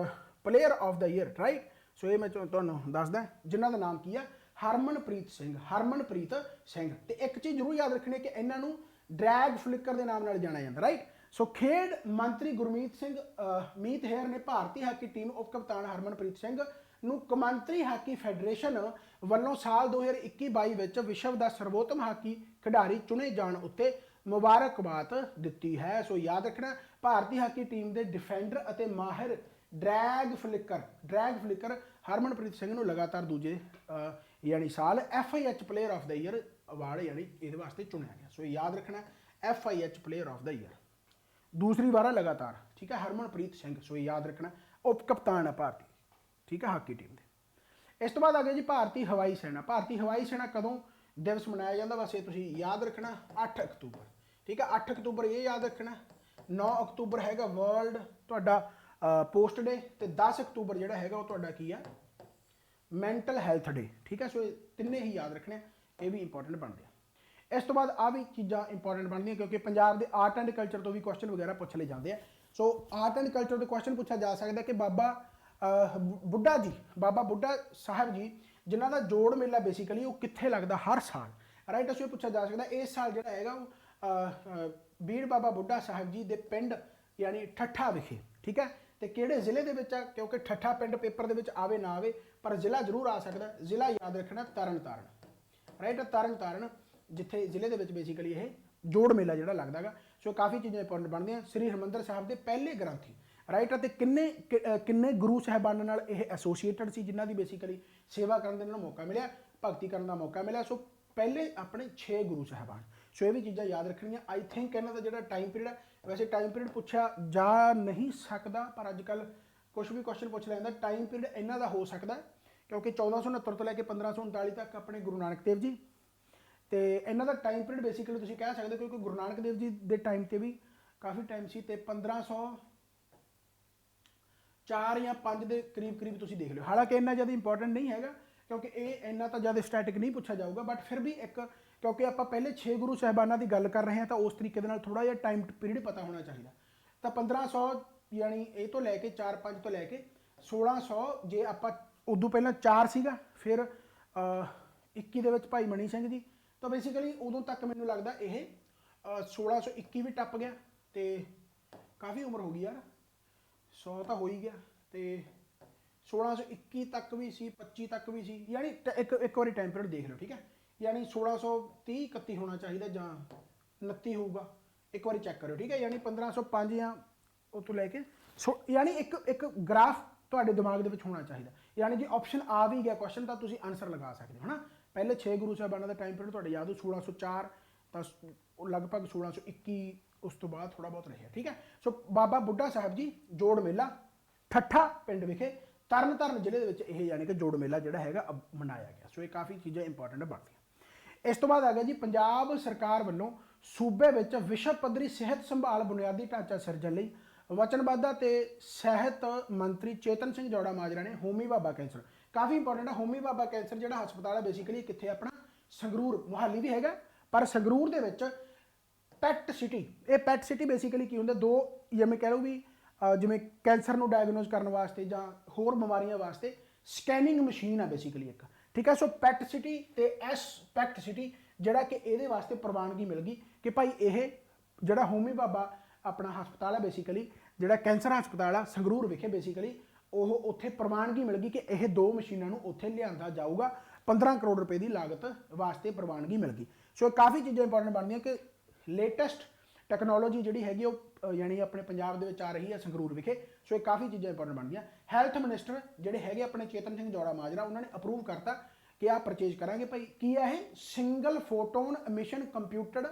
player of the year, right. So ਇਹ ਮੈਂ ਤੁਹਾਨੂੰ ਦੱਸਦਾ ਜਿਨ੍ਹਾਂ ਦਾ ਨਾਮ ਕੀ ਆ, ਹਰਮਨਪ੍ਰੀਤ ਸਿੰਘ, ਹਰਮਨਪ੍ਰੀਤ ਸਿੰਘ। ਤੇ ਇੱਕ ਚੀਜ਼ ਜ਼ਰੂਰ ਯਾਦ ਰੱਖਣੀ ਕਿ ਇਹਨਾਂ ਨੂੰ ਡਰੈਗ ਫਲਿੱਕਰ ਦੇ ਨਾਮ ਨਾਲ ਜਾਣਿਆ ਜਾਂਦਾ, ਰਾਈਟ। ਸੋ ਖੇਡ ਮੰਤਰੀ ਗੁਰਮੀਤ ਸਿੰਘ ਮੀਤ ਹੇਅਰ ਨੇ ਭਾਰਤੀ ਹਾਕੀ ਟੀਮ ਉਪ ਕਪਤਾਨ ਹਰਮਨਪ੍ਰੀਤ ਸਿੰਘ ਨੂੰ ਕੌਮਾਂਤਰੀ ਹਾਕੀ ਫੈਡਰੇਸ਼ਨ ਵੱਲੋਂ ਸਾਲ 2021-22 ਵਿੱਚ ਵਿਸ਼ਵ ਦਾ ਸਰਵੋਤਮ ਹਾਕੀ ਖਿਡਾਰੀ ਚੁਣੇ ਜਾਣ ਉੱਤੇ ਮੁਬਾਰਕਬਾਦ ਦਿੱਤੀ ਹੈ। ਸੋ ਯਾਦ ਰੱਖਣਾ, ਭਾਰਤੀ ਹਾਕੀ ਟੀਮ ਦੇ ਡਿਫੈਂਡਰ ਅਤੇ ਮਾਹਿਰ ਡਰੈਗ ਫਲਿੱਕਰ ਹਰਮਨਪ੍ਰੀਤ ਸਿੰਘ ਨੂੰ ਲਗਾਤਾਰ ਦੂਜੇ ਯਾਨੀ ਸਾਲ FIH player of the year award ਯਾਨੀ ਇਹਦੇ ਵਾਸਤੇ ਚੁਣਿਆ ਗਿਆ। ਸੋ ਯਾਦ ਰੱਖਣਾ, FIH player of the year ਦੂਸਰੀ ਵਾਰ ਲਗਾਤਾਰ, ਠੀਕ ਹੈ, ਹਰਮਨਪ੍ਰੀਤ ਸਿੰਘ। ਸੋ ਯਾਦ ਰੱਖਣਾ, ਉਪ ਕਪਤਾਨ ਹੈ ਭਾਰਤੀ, ਠੀਕ ਹੈ, ਹਾਕੀ ਟੀਮ ਦੇ। ਇਸ ਤੋਂ ਬਾਅਦ ਆ ਗਿਆ ਜੀ ਭਾਰਤੀ ਹਵਾਈ ਸੈਨਾ। ਭਾਰਤੀ ਹਵਾਈ ਸੈਨਾ ਕਦੋਂ ਦਿਵਸ ਮਨਾਇਆ ਜਾਂਦਾ? ਬਸ ਇਹ ਤੁਸੀਂ ਯਾਦ ਰੱਖਣਾ, 8 ਅਕਤੂਬਰ, ਠੀਕ ਹੈ, 8 ਅਕਤੂਬਰ ਇਹ ਯਾਦ ਰੱਖਣਾ। 9 ਅਕਤੂਬਰ ਹੈਗਾ ਵਰਲਡ ਤੁਹਾਡਾ ਪੋਸਟ ਡੇ, ਤੇ 10 ਅਕਤੂਬਰ ਜਿਹੜਾ ਹੈਗਾ ਉਹ ਤੁਹਾਡਾ ਕੀ ਆ, ਮੈਂਟਲ ਹੈਲਥ ਡੇ, ਠੀਕ ਹੈ। ਸੋ ਇਹ ਤਿੰਨੇ ਹੀ ਯਾਦ ਰੱਖਣੇ, ਇਹ ਵੀ ਇੰਪੋਰਟੈਂਟ ਬਣਦੇ ਆ। ਇਸ ਤੋਂ ਬਾਅਦ ਆ ਵੀ ਚੀਜ਼ਾਂ ਇੰਪੋਰਟੈਂਟ ਬਣਦੀਆਂ, ਕਿਉਂਕਿ ਪੰਜਾਬ ਦੇ ਆਰਟ ਐਂਡ ਕਲਚਰ ਤੋਂ ਵੀ ਕੁਐਸਚਨ ਵਗੈਰਾ ਪੁੱਛ ਲਏ ਜਾਂਦੇ ਆ। ਸੋ ਆਰਟ ਐਂਡ ਕਲਚਰ ਦੇ ਕੁਐਸਚਨ ਪੁੱਛਿਆ ਜਾ ਸਕਦਾ ਕਿ ਬਾਬਾ ਬੁੱਢਾ ਸਾਹਿਬ ਜੀ ਜਿਨ੍ਹਾਂ ਦਾ ਜੋੜ ਮੇਲਾ ਬੇਸਿਕਲੀ ਉਹ ਕਿੱਥੇ ਲੱਗਦਾ ਹਰ ਸਾਲ, ਰਾਈਟ। ਅਸੀਂ ਇਹ ਪੁੱਛਿਆ ਜਾ ਸਕਦਾ ਇਸ ਸਾਲ ਜਿਹੜਾ ਹੈਗਾ ਉਹ ਬੀੜ ਬਾਬਾ ਬੁੱਢਾ ਸਾਹਿਬ ਜੀ ਦੇ ਪਿੰਡ ਯਾਨੀ ਠੱਠਾ ਵਿਖੇ, ਠੀਕ ਹੈ, ਤੇ ਕਿਹੜੇ ਜ਼ਿਲ੍ਹੇ ਦੇ ਵਿੱਚ ਆ? ਕਿਉਂਕਿ ਠੱਠਾ ਪਿੰਡ ਪੇਪਰ ਦੇ ਵਿੱਚ ਆਵੇ ਨਾ ਆਵੇ, ਪਰ ਜ਼ਿਲ੍ਹਾ ਜ਼ਰੂਰ ਆ ਸਕਦਾ। ਜ਼ਿਲ੍ਹਾ ਯਾਦ ਰੱਖਣਾ, ਤਰਨਤਾਰਨ, ਰਾਈਟ, ਤਰਨਤਾਰਨ, ਜਿੱਥੇ ਜ਼ਿਲ੍ਹੇ ਦੇ ਵਿੱਚ ਬੇਸਿਕਲੀ ਇਹ ਜੋੜ ਮੇਲਾ ਜਿਹੜਾ ਲੱਗਦਾ ਗਾ। ਸੋ ਕਾਫੀ ਚੀਜ਼ਾਂ ਇੰਪੋਰਟੈਂਟ ਬਣਦੀਆਂ। ਸ੍ਰੀ ਹਰਿਮੰਦਰ ਸਾਹਿਬ ਦੇ ਪਹਿਲੇ ਗ੍ਰੰਥੀ, ਰਾਈਟ, ਅਤੇ ਕਿੰਨੇ ਗੁਰੂ ਸਾਹਿਬਾਨਾਂ ਨਾਲ ਇਹ ਐਸੋਸੀਏਟਡ ਸੀ, ਜਿਨ੍ਹਾਂ ਦੀ ਬੇਸਿਕਲੀ ਸੇਵਾ ਕਰਨ ਦਾ ਇਹਨਾਂ ਨੂੰ ਮੌਕਾ ਮਿਲਿਆ, ਭਗਤੀ ਕਰਨ ਦਾ ਮੌਕਾ ਮਿਲਿਆ। ਸੋ ਪਹਿਲੇ ਆਪਣੇ 6 ਗੁਰੂ ਸਾਹਿਬਾਨ। ਸੋ ਇਹ ਵੀ ਚੀਜ਼ਾਂ ਯਾਦ ਰੱਖਣੀਆਂ। ਆਈ ਥਿੰਕ ਇਹਨਾਂ ਦਾ ਜਿਹੜਾ ਟਾਈਮ ਪੀਰੀਅਡ ਹੈ, ਵੈਸੇ ਟਾਈਮ ਪੀਰੀਅਡ ਪੁੱਛਿਆ ਜਾ ਨਹੀਂ ਸਕਦਾ, ਪਰ ਅੱਜ ਕੱਲ੍ਹ ਕੁਛ ਵੀ ਕੁਐਸਚਨ ਪੁੱਛ ਲੈਂਦਾ। ਟਾਈਮ ਪੀਰੀਅਡ ਇਹਨਾਂ ਦਾ ਹੋ ਸਕਦਾ ਕਿਉਂਕਿ 1469 ਤੋਂ ਲੈ ਕੇ 1539 ਤੱਕ ਆਪਣੇ ਗੁਰੂ ਨਾਨਕ ਦੇਵ ਜੀ, ਤੇ ਇਹਨਾਂ ਦਾ ਟਾਈਮ ਪੀਰੀਅਡ ਬੇਸਿਕਲੀ ਤੁਸੀਂ ਕਹਿ ਸਕਦੇ ਹੋ, ਕਿਉਂਕਿ ਗੁਰੂ ਨਾਨਕ ਦੇਵ ਜੀ ਦੇ ਟਾਈਮ ਤੇ ਵੀ ਕਾਫੀ ਟਾਈਮ ਸੀ, ਤੇ 1504 ਜਾਂ 5 ਦੇ ਕਰੀਬ ਤੁਸੀਂ ਦੇਖ ਲਿਓ। ਹਾਲਾਂਕਿ ਇੰਨਾ ਜ਼ਿਆਦਾ ਇੰਪੋਰਟੈਂਟ ਨਹੀਂ ਹੈਗਾ, ਕਿਉਂਕਿ ਇਹ ਇੰਨਾ ਤਾਂ ਜ਼ਿਆਦਾ ਸਟੈਟਿਕ ਨਹੀਂ ਪੁੱਛਿਆ ਜਾਊਗਾ, ਬਟ ਫਿਰ ਵੀ ਇੱਕ, ਕਿਉਂਕਿ ਆਪਾਂ ਪਹਿਲੇ 6 ਗੁਰੂ ਸਾਹਿਬਾਨਾਂ ਦੀ ਗੱਲ ਕਰ ਰਹੇ ਹਾਂ, ਤਾਂ ਉਸ ਤਰੀਕੇ ਦੇ ਨਾਲ ਥੋੜਾ ਜਿਹਾ ਟਾਈਮ ਪੀਰੀਅਡ ਪਤਾ ਹੋਣਾ ਚਾਹੀਦਾ। ਤਾਂ 1500 ਯਾਨੀ ਇਹ ਤੋਂ ਲੈ ਕੇ 4-5 ਤੋਂ ਲੈ ਕੇ 1600, ਜੇ ਆਪਾਂ ਉਦੋਂ ਪਹਿਲਾਂ 4 ਸੀਗਾ, ਫਿਰ 21 ਦੇ ਵਿੱਚ ਭਾਈ ਮਣੀ ਸਿੰਘ ਜੀ, ਤਾਂ ਬੇਸਿਕਲੀ ਉਦੋਂ ਤੱਕ ਮੈਨੂੰ ਲੱਗਦਾ ਇਹ 1621 ਵੀ ਟੱਪ ਗਿਆ, ਤੇ ਕਾਫੀ ਉਮਰ ਹੋ ਗਈ ਯਾਰ, 100 ਤਾਂ ਹੋ ਹੀ ਗਿਆ, ਤੇ 1621 ਤੱਕ ਵੀ ਸੀ, 25 ਤੱਕ ਵੀ ਸੀ, ਯਾਨੀ ਇੱਕ ਵਾਰੀ ਟਾਈਮ ਪੀਰੀਅਡ ਦੇਖ ਲਓ, ਠੀਕ ਹੈ। ਯਾਨੀ 1630-31 ਹੋਣਾ ਚਾਹੀਦਾ ਜਾਂ 29 ਹੋਊਗਾ, ਇੱਕ ਵਾਰੀ ਚੈੱਕ ਕਰਿਓ, ਠੀਕ ਹੈ। ਯਾਨੀ 1505 ਜਾਂ ਉਹ ਤੋਂ ਲੈ ਕੇ ਯਾਨੀ ਇੱਕ ਗ੍ਰਾਫ ਤੁਹਾਡੇ ਦਿਮਾਗ ਦੇ ਵਿੱਚ ਹੋਣਾ ਚਾਹੀਦਾ। ਯਾਨੀ ਜੇ ਆਪਸ਼ਨ ਆ ਵੀ ਗਿਆ ਕੁਐਸਚਨ ਤਾਂ ਤੁਸੀਂ ਆਨਸਰ ਲਗਾ ਸਕਦੇ ਹੋ, ਹੈ ਨਾ। ਪਹਿਲੇ 6 ਗੁਰੂ ਸਾਹਿਬਾਨਾਂ ਦਾ ਟਾਈਮ ਪੀਰੀਅਡ ਤੁਹਾਡੇ ਯਾਦ ਹੋ, 1604 ਤਾਂ ਲਗਭਗ 1621 ਉਸ ਤੋਂ ਬਾਅਦ ਥੋੜਾ ਬਹੁਤ ਰਿਹਾ, ਠੀਕ ਹੈ। ਸੋ ਬਾਬਾ ਬੁੱਢਾ ਸਾਹਿਬ ਜੀ ਜੋੜ ਮੇਲਾ ਠੱਠਾ ਪਿੰਡ ਵਿਖੇ ਤਰਨਤਾਰਨ ਜ਼ਿਲ੍ਹੇ ਦੇ ਵਿੱਚ ਇਹ ਯਾਨੀ ਕਿ ਜੋੜ ਮੇਲਾ ਜਿਹੜਾ ਹੈਗਾ ਮਨਾਇਆ ਗਿਆ। ਸੋ ਇਹ ਕਾਫੀ ਚੀਜ਼ਾਂ ਇੰਪੋਰਟੈਂਟ ਬਣਦੀਆਂ। ਇਸ ਤੋਂ ਬਾਅਦ ਆ ਗਿਆ ਜੀ ਪੰਜਾਬ ਸਰਕਾਰ ਵੱਲੋਂ ਸੂਬੇ ਵਿੱਚ ਵਿਸ਼ਵ ਪੱਧਰੀ ਸਿਹਤ ਸੰਭਾਲ ਬੁਨਿਆਦੀ ਢਾਂਚਾ ਸਿਰਜਣ ਲਈ ਵਚਨਬੱਧਤਾ ਤੇ ਸਿਹਤ ਮੰਤਰੀ ਚੇਤਨ ਸਿੰਘ ਜੌੜਾ ਮਾਜਰਾ ਨੇ ਹੋਮੀ ਬਾਬਾ ਕੈਂਸਰ, ਕਾਫੀ ਇੰਪੋਰਟੈਂਟ ਹੈ ਹੋਮੀ ਬਾਬਾ ਕੈਂਸਰ ਜਿਹੜਾ ਹਸਪਤਾਲ ਹੈ ਬੇਸਿਕਲੀ ਕਿੱਥੇ ਆਪਣਾ ਸੰਗਰੂਰ ਮੁਹਾਲੀ ਵੀ ਹੈਗਾ, ਪਰ ਸੰਗਰੂਰ ਦੇ ਵਿੱਚ ਪੈਟ ਸਿਟੀ, ਇਹ ਪੈਟ ਸਿਟੀ ਬੇਸਿਕਲੀ ਕੀ ਹੁੰਦਾ, ਦੋ ਜਿਵੇਂ ਕਹਿ ਲਓ ਵੀ ਜਿਵੇਂ ਕੈਂਸਰ ਨੂੰ ਡਾਇਗਨੋਸ ਕਰਨ ਵਾਸਤੇ ਜਾਂ ਹੋਰ ਬਿਮਾਰੀਆਂ ਵਾਸਤੇ ਸਕੈਨਿੰਗ ਮਸ਼ੀਨ ਆ ਬੇਸਿਕਲੀ ਇੱਕ, ਠੀਕ ਹੈ। ਸੋ ਪੈਟ ਸਿਟੀ ਤੇ ਐਸ ਪੈਟ ਸਿਟੀ ਜਿਹੜਾ ਕਿ ਇਹਦੇ ਵਾਸਤੇ ਪ੍ਰਵਾਨਗੀ ਮਿਲ ਗਈ ਕਿ ਭਾਈ ਇਹ ਜਿਹੜਾ ਹੋਮੀ ਬਾਬਾ ਆਪਣਾ ਹਸਪਤਾਲ ਹੈ ਬੇਸਿਕਲੀ ਜਿਹੜਾ ਕੈਂਸਰ ਹਸਪਤਾਲ ਆ ਸੰਗਰੂਰ ਵਿਖੇ ਬੇਸਿਕਲੀ ਉਹ ਉੱਥੇ ਪ੍ਰਵਾਨਗੀ ਮਿਲ ਗਈ ਕਿ ਇਹ ਦੋ ਮਸ਼ੀਨਾਂ ਨੂੰ ਉੱਥੇ ਲਿਆਂਦਾ ਜਾਊਗਾ, 15 ਕਰੋੜ ਰੁਪਏ ਦੀ ਲਾਗਤ ਵਾਸਤੇ ਪ੍ਰਵਾਨਗੀ ਮਿਲ ਗਈ। ਸੋ ਕਾਫੀ ਚੀਜ਼ਾਂ ਇੰਪੋਰਟੈਂਟ ਬਣਦੀਆਂ ਕਿ ਲੇਟੈਸਟ ਟੈਕਨੋਲੋਜੀ ਜਿਹੜੀ ਹੈਗੀ ਉਹ ਯਾਨੀ ਆਪਣੇ ਪੰਜਾਬ ਦੇ ਵਿੱਚ ਆ ਰਹੀ ਹੈ ਸੰਗਰੂਰ ਵਿਖੇ। ਸੋ ਇਹ ਕਾਫੀ ਚੀਜ਼ਾਂ ਇੰਪੋਰਟੈਂਟ ਬਣਦੀਆਂ। ਹੈਲਥ ਮਿਨਿਸਟਰ ਜਿਹੜੇ ਹੈਗੇ ਆਪਣੇ ਚੇਤਨ ਸਿੰਘ ਜੌੜਾ ਮਾਜਰਾ ਉਹਨਾਂ ਨੇ ਅਪਰੂਵ ਕਰਤਾ ਕਿ ਆਹ ਪਰਚੇਜ ਕਰਾਂਗੇ ਭਾਈ। ਕੀ ਹੈ ਇਹ? Single photon emission computed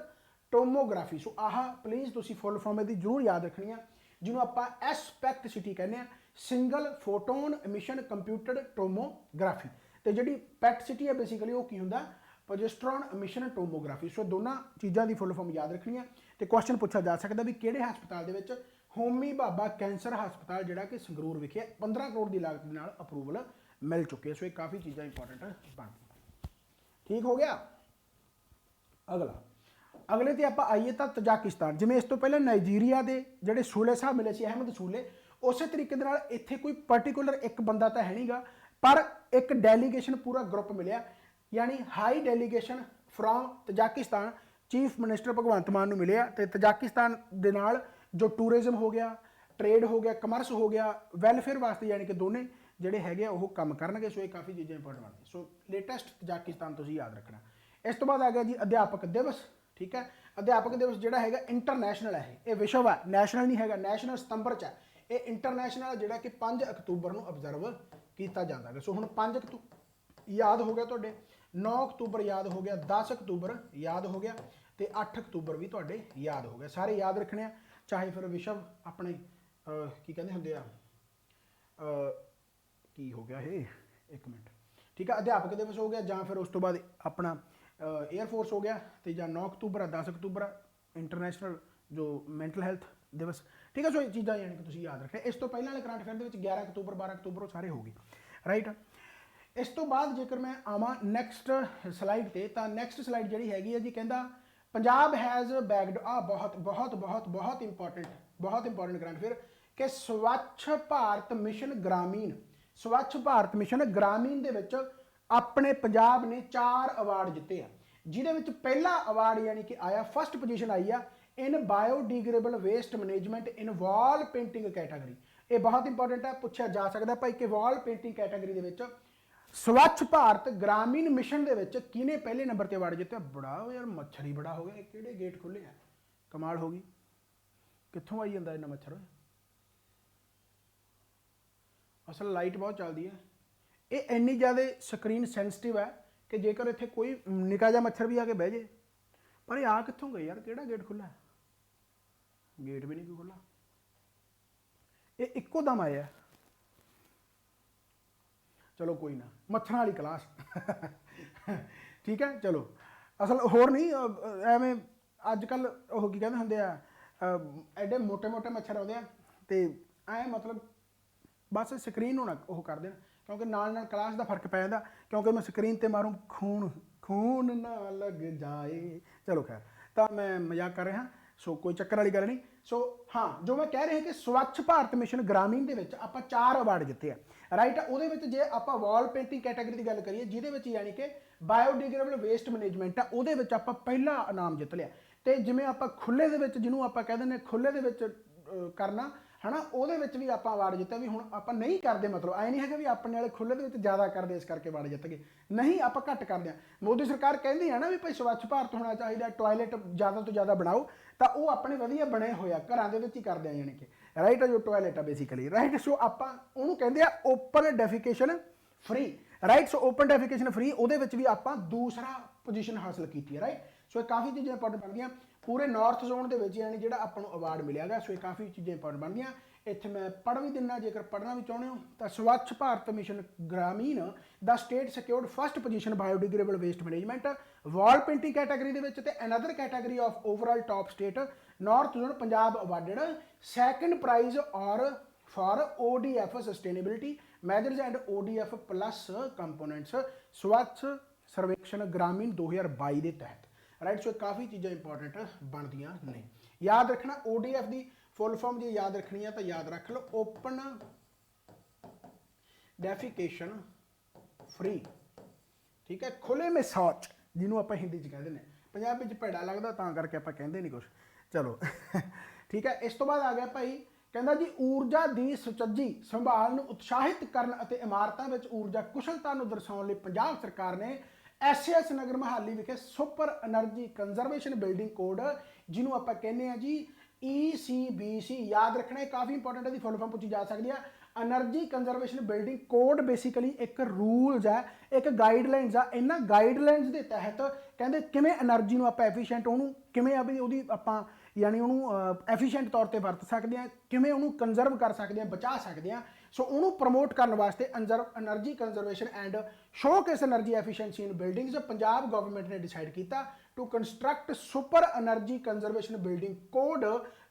tomography. So ਆਹ ਪਲੀਜ਼ ਤੁਸੀਂ ਫੁੱਲ ਫਾਰਮ ਇਹਦੀ ਜ਼ਰੂਰ ਯਾਦ ਰੱਖਣੀ ਆ, ਜਿਹਨੂੰ ਆਪਾਂ ਐਸਪੈਕਟ ਸਿਟੀ ਕਹਿੰਦੇ ਆ, ਸਿੰਗਲ ਫੋਟੋਨ ਐਮਿਸ਼ਨ ਕੰਪਿਊਟਰਡ ਟੋਮੋਗ੍ਰਾਫੀ। ਤੇ ਜਿਹੜੀ ਪੈਟ ਸਿਟੀ ਹੈ ਬੇਸਿਕਲੀ ਉਹ ਕੀ ਹੁੰਦਾ, ਪ੍ਰੋਜੈਸਟਰੋਨ ਐਮਿਸ਼ਨ ਟੋਮੋਗ੍ਰਾਫੀ। ਸੋ ਦੋਨਾਂ ਚੀਜ਼ਾਂ ਦੀ ਫੁੱਲ ਫਾਰਮ ਯਾਦ ਰੱਖਣੀ ਹੈ। ਤੇ ਕੁਐਸਚਨ ਪੁੱਛਿਆ ਜਾ ਸਕਦਾ ਵੀ ਕਿਹੜੇ ਹਸਪਤਾਲ ਦੇ ਵਿੱਚ ਹੋਮੀ ਬਾਬਾ ਕੈਂਸਰ ਹਸਪਤਾਲ ਜਿਹੜਾ ਕਿ ਸੰਗਰੂਰ ਵਿਖੇ 15 ਕਰੋੜ ਦੀ ਲਾਗਤ ਦੇ ਨਾਲ ਅਪਰੂਵਲ ਮਿਲ ਚੁੱਕੀ ਹੈ। ਸੋ ਇਹ ਕਾਫੀ ਚੀਜ਼ਾਂ ਇੰਪੋਰਟੈਂਟ ਬਣਦੀਆਂ। ਠੀਕ ਹੋ ਗਿਆ। ਅਗਲੇ ਤੇ ਆਪਾਂ ਆਈਏ ਤਾਂ ਤਜਾਕਿਸਤਾਨ। ਜਿਵੇਂ ਇਸ ਤੋਂ ਪਹਿਲਾਂ ਨਾਈਜੀਰੀਆ ਦੇ ਜਿਹੜੇ ਸੂਲੇ ਸਾਹਿਬ ਮਿਲੇ ਸੀ ਅਹਿਮਦ ਸੂਲੇ, ਉਸੇ ਤਰੀਕੇ ਦੇ ਨਾਲ ਇੱਥੇ ਕੋਈ ਪਾਰਟਿਕੂਲਰ ਇੱਕ ਬੰਦਾ ਤਾਂ ਹੈ ਨਹੀਂਗਾ, ਪਰ ਇੱਕ ਡੈਲੀਗੇਸ਼ਨ ਪੂਰਾ ਗਰੁੱਪ ਮਿਲਿਆ, ਯਾਨੀ high delegation from Tajikistan chief minister Bhagwant Mann ਨੂੰ ਮਿਲਿਆ। ਤੇ ਤਜਾਕਿਸਤਾਨ ਦੇ ਨਾਲ ਜੋ ਟੂਰਿਜ਼ਮ ਹੋ ਗਿਆ, ਟ੍ਰੇਡ ਹੋ ਗਿਆ, ਕਮਰਸ ਹੋ ਗਿਆ, ਵੈਲਫੇਅਰ ਵਾਸਤੇ ਯਾਨੀ ਕਿ ਦੋਨੇ ਜਿਹੜੇ ਹੈਗੇ ਆ ਉਹ ਕੰਮ ਕਰਨਗੇ। ਸੋ ਇਹ ਕਾਫੀ ਚੀਜ਼ਾਂ ਇੰਪੋਰਟੈਂਟ ਬਣਦੀਆਂ। ਸੋ ਲੇਟੈਸਟ ਤਜਾਕਿਸਤਾਨ ਤੁਸੀਂ ਯਾਦ ਰੱਖਣਾ। ਇਸ ਤੋਂ ਬਾਅਦ ਆ ਗਿਆ ਜੀ ਅਧਿਆਪਕ ਦਿਵਸ, ਠੀਕ ਹੈ। ਅਧਿਆਪਕ ਦਿਵਸ ਜਿਹੜਾ ਹੈਗਾ ਇੰਟਰਨੈਸ਼ਨਲ ਹੈ, ਇਹ ਵਿਸ਼ਵ ਹੈ, ਨੈਸ਼ਨਲ ਨਹੀਂ ਹੈਗਾ, ਨੈਸ਼ਨਲ ਸਤੰਬਰ 'ਚ ਹੈ। ਇਹ ਇੰਟਰਨੈਸ਼ਨਲ ਜਿਹੜਾ ਕਿ 5 ਅਕਤੂਬਰ ਨੂੰ ਅਬਜ਼ਰਵ ਕੀਤਾ ਜਾਂਦਾ ਹੈ। ਸੋ ਹੁਣ 5 ਅਕਤੂਬਰ ਯਾਦ ਹੋ ਗਿਆ ਤੁਹਾਡੇ, 9 ਅਕਤੂਬਰ ਯਾਦ ਹੋ ਗਿਆ, 10 ਅਕਤੂਬਰ ਯਾਦ ਹੋ ਗਿਆ ਤੇ 8 ਅਕਤੂਬਰ ਵੀ ਤੁਹਾਡੇ ਯਾਦ ਹੋ ਗਿਆ। ਸਾਰੇ ਯਾਦ ਰੱਖਣੇ ਆ, ਚਾਹੇ ਫਿਰ ਵਿਸ਼ਵ ਆਪਣੇ ਕੀ ਕਹਿੰਦੇ ਹੁੰਦੇ ਆ, ਕੀ ਹੋ ਗਿਆ ਇਹ, ਇੱਕ ਮਿੰਟ, ਠੀਕ ਹੈ। ਅਧਿਆਪਕ ਦਿਵਸ ਹੋ ਗਿਆ, ਜਾਂ ਫਿਰ ਉਸ ਤੋਂ ਬਾਅਦ ਆਪਣਾ ਏਅਰ ਫੋਰਸ ਹੋ ਗਿਆ, ਤੇ ਜਾਂ 9 ਅਕਤੂਬਰ ਆ, 10 ਅਕਤੂਬਰ ਆ ਇੰਟਰਨੈਸ਼ਨਲ ਜੋ ਮੈਂਟਲ ਹੈਲਥ ਦਿਵਸ, ਠੀਕ ਹੈ। ਸੋ ਇਹ ਚੀਜ਼ਾਂ ਯਾਨੀ ਕਿ ਤੁਸੀਂ ਯਾਦ ਰੱਖਿਆ। ਇਸ ਤੋਂ ਪਹਿਲਾਂ ਵਾਲੇ ਕਰੰਟ ਅਫੇਅਰ ਦੇ ਵਿੱਚ 11 ਅਕਤੂਬਰ 12 ਅਕਤੂਬਰ ਉਹ ਸਾਰੇ ਹੋ ਗਏ, ਰਾਈਟ। ਇਸ ਤੋਂ ਬਾਅਦ ਜੇਕਰ ਮੈਂ ਆਵਾਂ ਨੈਕਸਟ ਸਲਾਈਡ ਤੇ, ਤਾਂ ਨੈਕਸਟ ਸਲਾਈਡ ਜਿਹੜੀ ਹੈਗੀ ਹੈ ਜੀ, ਕਹਿੰਦਾ ਪੰਜਾਬ ਹੈਜ਼ ਬੈਗਡ ਆ ਬਹੁਤ ਬਹੁਤ ਬਹੁਤ ਬਹੁਤ ਇੰਪੋਰਟੈਂਟ ਕਰੰਟ ਅਫੇਅਰ ਕਿ ਸਵੱਛ ਭਾਰਤ ਮਿਸ਼ਨ ਗ੍ਰਾਮੀਣ, ਸਵੱਛ ਭਾਰਤ ਮਿਸ਼ਨ ਗ੍ਰਾਮੀਣ ਦੇ ਵਿੱਚ ਆਪਣੇ ਪੰਜਾਬ ਨੇ 4 ਅਵਾਰਡ ਜਿੱਤੇ ਆ, ਜਿਹਦੇ ਵਿੱਚ ਪਹਿਲਾ ਅਵਾਰਡ ਯਾਨੀ ਕਿ ਆਇਆ, ਫਸਟ ਪੋਜੀਸ਼ਨ ਆਈ ਆ in biodegradable waste management in wall painting category. ਇਹ ਬਹੁਤ ਇੰਪੋਰਟੈਂਟ ਹੈ, ਪੁੱਛਿਆ ਜਾ ਸਕਦਾ ਭਾਈ ਕਿ ਵਾਲ ਪੇਂਟਿੰਗ ਕੈਟਾਗਰੀ ਦੇ ਵਿੱਚ ਸਵੱਛ ਭਾਰਤ ਗ੍ਰਾਮੀਣ ਮਿਸ਼ਨ ਦੇ ਵਿੱਚ ਕਿਹਨੇ ਪਹਿਲੇ ਨੰਬਰ ਤੇ ਅਵਾਰਡ ਜਿੱਤਿਆ। ਬੜਾ ਯਾਰ ਮੱਛਰ ਹੀ ਬੜਾ ਹੋ ਗਿਆ, ਕਿਹੜੇ ਗੇਟ ਖੁੱਲੇ ਆ, ਕਮਾਲ ਹੋ ਗਈ, ਕਿੱਥੋਂ ਆਈ ਜਾਂਦਾ ਇੰਨਾ ਮੱਛਰ। ਅਸਲ ਲਾਈਟ ਬਹੁਤ ਚੱਲਦੀ ਹੈ, ਇਹ ਇੰਨੀ ਜ਼ਿਆਦਾ ਸਕਰੀਨ ਸੈਂਸਿਟਿਵ ਹੈ ਕਿ ਜੇਕਰ ਇੱਥੇ ਕੋਈ ਨਿੱਕਾ ਜਿਹਾ ਮੱਛਰ ਵੀ ਆ ਕੇ ਬਹਿ ਜੇ, ਪਰ ਇਹ ਆ ਕਿੱਥੋਂ ਗਏ ਯਾਰ, ਕਿਹੜਾ ਗੇਟ ਖੁੱਲ੍ਹਾ, ਗੇਟ ਵੀ ਨਹੀਂ ਕੋਈ ਖੁੱਲ੍ਹਾ, ਇਹ ਇੱਕੋ ਦਮ ਆਇਆ। ਚਲੋ ਕੋਈ ਨਾ, ਮੱਛਰਾਂ ਵਾਲੀ ਕਲਾਸ ਠੀਕ ਹੈ। ਚਲੋ ਅਸਲ ਹੋਰ ਨਹੀਂ, ਐਵੇਂ ਅੱਜ ਕੱਲ ਉਹ ਕੀ ਕਹਿੰਦੇ ਹੁੰਦੇ ਆ, ਐਡੇ ਮੋਟੇ ਮੋਟੇ ਮੱਛਰ ਆਉਂਦੇ ਆ, ਤੇ ਐ ਮਤਲਬ ਬਸ ਸਕਰੀਨ ਨੂੰ ਨਾ ਉਹ ਕਰ ਦੇਣ, ਕਿਉਂਕਿ ਨਾਲ ਨਾਲ ਕਲਾਸ ਦਾ ਫਰਕ ਪੈ ਜਾਂਦਾ, ਕਿਉਂਕਿ ਮੈਂ ਸਕਰੀਨ ਤੇ ਮਾਰੂ ਖੂਨ ਨਾ ਲੱਗ ਜਾਏ। ਚਲੋ ਖੈਰ, ਤਾਂ ਮੈਂ ਮਜ਼ਾਕ ਕਰ ਰਿਹਾ, ਸੋ ਕੋਈ ਚੱਕਰ ਵਾਲੀ ਗੱਲ ਨਹੀਂ। ਸੋ ਹਾਂ, ਜੋ ਮੈਂ ਕਹਿ ਰਿਹਾ ਕਿ ਸਵੱਛ ਭਾਰਤ ਮਿਸ਼ਨ ਗ੍ਰਾਮੀਣ ਦੇ ਵਿੱਚ ਆਪਾਂ 4 ਅਵਾਰਡ ਜਿੱਤੇ ਆ, ਰਾਈਟ। ਉਹਦੇ ਵਿੱਚ ਜੇ ਆਪਾਂ ਵਾਲ ਪੇਂਟਿੰਗ ਕੈਟਾਗਰੀ ਦੀ ਗੱਲ ਕਰੀਏ, ਜਿਹਦੇ ਵਿੱਚ ਯਾਨੀ ਕਿ ਬਾਇਓਡੀਗ੍ਰੇਡੇਬਲ ਵੇਸਟ ਮੈਨੇਜਮੈਂਟ ਆ, ਉਹਦੇ ਵਿੱਚ ਆਪਾਂ ਪਹਿਲਾ ਇਨਾਮ ਜਿੱਤ ਲਿਆ। ਤੇ ਜਿਵੇਂ ਆਪਾਂ ਖੁੱਲੇ ਦੇ ਵਿੱਚ, ਜਿਹਨੂੰ ਆਪਾਂ ਕਹਿ ਦਿੰਦੇ ਖੁੱਲੇ ਦੇ ਵਿੱਚ ਕਰਨਾ ਹੈ ਨਾ, ਉਹਦੇ ਵਿੱਚ ਵੀ ਆਪਾਂ ਅਵਾਰਡ ਜਿੱਤਿਆ। ਵੀ ਹੁਣ ਆਪਾਂ ਨਹੀਂ ਕਰਦੇ, ਮਤਲਬ ਐ ਨਹੀਂ ਹੈਗਾ ਵੀ ਆਪਣੇ ਵਾਲੇ ਖੁੱਲੇ ਦੇ ਵਿੱਚ ਜ਼ਿਆਦਾ ਕਰਦੇ ਇਸ ਕਰਕੇ ਅਵਾਰਡ ਜਿੱਤ ਗਏ, ਨਹੀਂ, ਆਪਾਂ ਘੱਟ ਕਰਦੇ ਹਾਂ। ਮੋਦੀ ਸਰਕਾਰ ਕਹਿੰਦੀ ਹੈ ਨਾ ਵੀ ਭਾਈ ਸਵੱਛ ਭਾਰਤ ਹੋਣਾ ਚਾਹੀਦਾ, ਟੋਇਲਟ ਜ਼ਿਆਦਾ ਤੋਂ ਜ਼ਿਆਦਾ ਬਣਾਓ, ਤਾਂ ਉਹ ਆਪਣੇ ਵਧੀਆ ਬਣੇ ਹੋਏ ਆ, ਘਰਾਂ ਦੇ ਵਿੱਚ ਹੀ ਕਰਦੇ ਆ ਯਾਨੀ ਕਿ, ਰਾਈਟ। ਜੋ ਟੋਇਲਟ ਆ ਬੇਸਿਕਲੀ, ਰਾਈਟ। ਸੋ ਆਪਾਂ ਉਹਨੂੰ ਕਹਿੰਦੇ ਆ ਓਪਨ ਡੈਫੀਕੇਸ਼ਨ ਫ੍ਰੀ, ਰਾਈਟ। ਸੋ ਓਪਨ ਡੈਫੀਕੇਸ਼ਨ ਫ੍ਰੀ, ਉਹਦੇ ਵਿੱਚ ਵੀ ਆਪਾਂ ਦੂਸਰਾ ਪੋਜੀਸ਼ਨ ਹਾਸਲ ਕੀਤੀ ਹੈ, ਰਾਈਟ। ਸੋ ਇਹ ਕਾਫੀ ਚੀਜ਼ਾਂ ਇੰਪੋਰਟੈਂਟ ਬਣਦੀਆਂ। पूरे नॉर्थ जोन के यानी जो अपन अवार्ड मिलिया गया। सो ये काफ़ी चीज़ें इंपॉर्टेंट बन गई। इत्थे मैं पढ़ भी दिना, जेकर पढ़ना भी चाहते हो तो Swachh Bharat mission Grameen the state secured first position biodegradable waste management wall painting category के another category of overall top state north zone Punjab awarded second prize और for ODF sustainability measures and ODF plus components Swachh Survekshan ग्रामीण 2022 के तहत। Right, so काफ़ी चीज़ें important बनदियां ने। याद रखना ODF की फुल फॉर्म जो याद रखनी है तो याद रख लो, ओपन डेफिकेशन फ्री, ठीक है, खुले में शौच जिन्होंने आप हिंदी च कहते हैं, पंजाबी च भैड़ा लगता तां करके आप कहते नहीं कुछ। चलो ठीक है। इस तो बाद आ गया भाई, कहता जी ऊर्जा की सुचੱਜੀ संभाल ਨੂੰ उत्साहित करन ਅਤੇ इमारतों में ऊर्जा कुशलता ਨੂੰ ਦਰਸਾਉਣ ਲਈ पंजाब सरकार ने SAS नगर मोहाली विखे super energy conservation building code जिन्होंने आप कहने हैं जी ECBC, याद रखना है, काफ़ी इंपॉर्टेंट है, फुल फॉर्म पूछी जा सकती है। Energy conservation building code basically एक रूल्स है, एक गाइडलाइनस है। इन्होंने गाइडलाइनस के तहत कहते किमें एनर्जी आप एफिशिएंट उन्होंने किमें अभी आप यानी उन्होंने एफिशिएंट तौर पर वरत सकते हैं, किमें उन्होंने कंजर्व कर सकते हैं, बचा सकते हैं। सो उन्होंने प्रमोट करने वास्ते energy conservation and showcase energy efficiency in buildings Punjab government ने डिसाइड किया to construct super energy conservation building code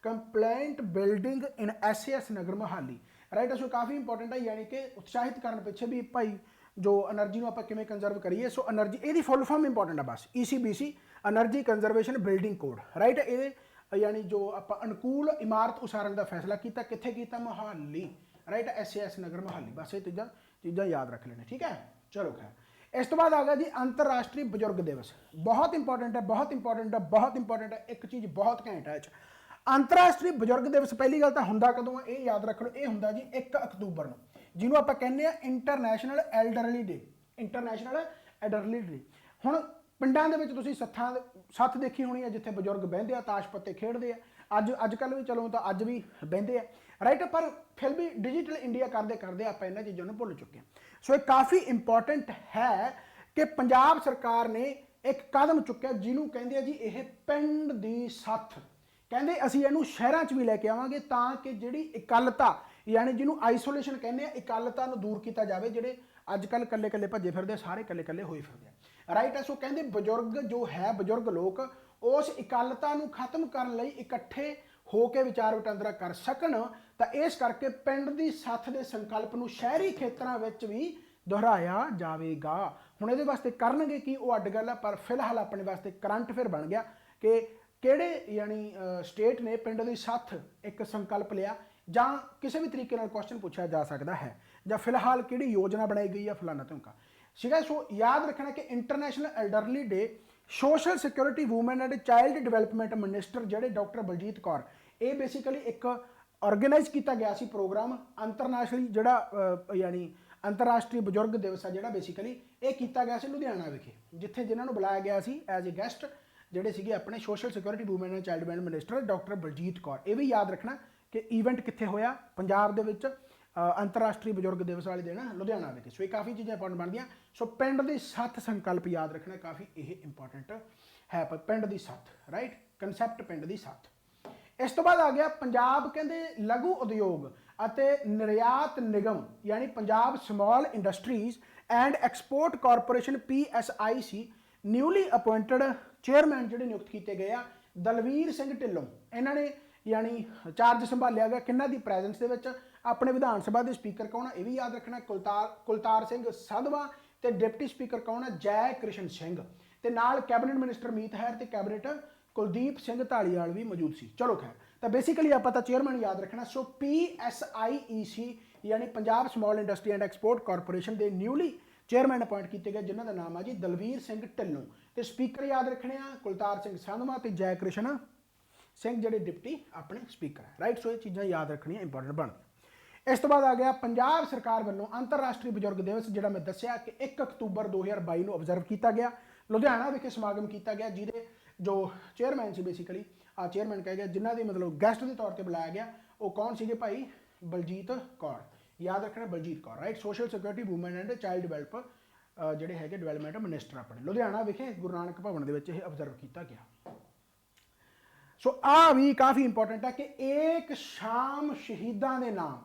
compliant building in SAS Nagar Mohali. Right, so काफ़ी इंपॉर्टेंट है, यानी कि उत्साहित करने पिछे भी भाई जो एनर्जी को आप किमें कंजर्व करिए। सो एनर्जी ये फुल फॉर्म इंपॉर्टेंट है बस, ECBC energy conservation building code. Right, ये यानी जो आप अनुकूल इमारत उसारन का फैसला किया कितने किया, मोहाली। Right, SAS Nagar Mohali. बस ये चीज़ां याद रख लेने, ठीक है। चलो खैर, इस तो बाद आ गया जी अंतरराष्ट्रीय बजुर्ग दिवस। बहुत इंपॉर्टेंट है, बहुत इंपॉर्टेंट है, बहुत इंपॉर्टेंट है। एक चीज़ बहुत घैंट है, अंतरराष्ट्रीय बजुर्ग दिवस पहली गल तो होंदा कदों है, ये याद रख लो, ये होंदा जी 1 अक्तूबर को, जिन्होंने आप कहने international elderly day. International elderly day. हुण पिंडां दे विच तुसीं सत्थ देखी होनी है, जिथे बजुर्ग बहिंदे आ, ताश पत्ते खेडदे आ। अजकल भी चलो तो अज भी बहिंदे आ। राइट, पर फिर भी डिजिटल इंडिया करते करते आप इन्हां चीज़ों को भुल चुके हैं। सो ये काफ़ी इंपॉर्टेंट है कि पंजाब सरकार ने एक कदम चुक्या जिन्होंने कहते हैं जी ये पिंड दी सत्थ। कहते असीं इहनूं शहरां च भी लैके आवांगे तां कि जिहड़ी इकलता यानी जिन्होंने आइसोलेशन कहने इकलता नूं दूर किया जाए, जिहड़े अजकल कल्ले कल्ले भजे फिरदे, सारे कल्ले कल्ले होए फिरदे। राइट है, सो कहते बजुर्ग जो है, बजुर्ग लोग उस इकलता नूं खत्म करने लई इकट्ठे हो के विचार वटांदरा कर सकन, तो इस करके पिंड दी सत्थ दे संकल्प नूं शहरी खेतरां विच भी दोहराया जाएगा। हुण इहदे वास्ते करनगे कि वो अड्ड गल है, पर फिलहाल अपने वास्ते करंट अफेयर बन गया कि किहड़े यानी स्टेट ने पिंड दी सत्थ एक संकल्प लिया, जां किसी भी तरीके नाल क्वेश्चन पूछा जा सकता है, जां फिलहाल किहड़ी योजना बनाई गई है फलाना धमका। ठीक है, सो याद रखना कि international elderly day social security women and child development minister जिहड़े डॉक्टर बलजीत कौर, ये बेसिकली एक ऑर्गेनाइज किया गया सी प्रोग्राम अंतरनेशनली जिहड़ा यानी अंतरराष्ट्रीय बजुर्ग दिवस है जिहड़ा बेसिकली ये किया गया सी लुधियाना विखे, जिथे जिन्होंने बुलाया गया सी एज ए गैसट जिहड़े सीगे अपने social security women and child development minister doctor Baljit Kaur. ये भी याद रखना कि ईवेंट कित्थे होया, पंजाब दे विच अंतरराष्ट्रीय बजुर्ग दिवस वाले दिन लुधियाना विखे। सो ये काफ़ी चीज़ें इंपॉर्टेंट बन गई। सो पिंड दी सत्थ संकल्प याद रखना काफ़ी ये इंपॉर्टेंट है, पर पिंड दी सत्थ, राइट, कंसैप्ट पिंड दी सत्थ। इस तो बाद आ गया पंजाब कहते लघु उद्योग अते निर्यात निगम यानी Punjab small industries and export corporation PSIC newly appointed chairman जिहड़े नियुक्त किए गए दलवीर सिंह ढिल्लों, इन्होंने यानी चार्ज संभालिया गया किन्ना दी प्रेजेंस दे विच। अपने विधान सभा के स्पीकर कौन है, यह भी याद रखना, कुलतार सिंह संधवा, ते डिप्टी स्पीकर कौन है, जय कृष्ण सिंह, ते नाल कैबिनेट मिनिस्टर मीत हैर ते कैबिनेट कुलदीप सिंह धालीवाल भी मौजूद सी। चलो खैर, तो बेसिकली आप चेयरमैन याद रखना। सो PSIEC यानी Punjab small industry and export corporation के न्यूली चेयरमैन अपॉइंट किए गए जिन्हों का नाम है जी दलवीर सिंह ढिल्लों, तो स्पीकर याद रखने कुलतार सिंह संधवा ते जय कृष्ण सिंह जिहड़े डिप्टी अपने स्पीकर है। राइट, सो ये चीज़ां याद रखनियां इंपॉर्टेंट बन। इस तो बाद आ गया पंजाब सरकार वालों अंतरराष्ट्रीय बजुर्ग दिवस जिहड़ा मैं दस्सिया कि 1 अक्तूबर 2022 को ऑबजर्व किया गया, लुधियाना विखे समागम किया गया, जिहदे जो चेयरमैन से बेसिकली चेयरमैन कह गया, जिन्हों की मतलब गैसट के तौर पर बुलाया गया, वो कौन सी भाई बलजीत कौर, याद रखना Baljit Kaur. Right, social security women and child develop जिहड़े है डिवेलपमेंट मिनिस्टर अपने लुधियाना विखे गुरु नानक भवन के ऑबजर्व किया गया। सो आ भी काफ़ी इंपॉर्टेंट है कि एक शाम शहीदां दे नाम,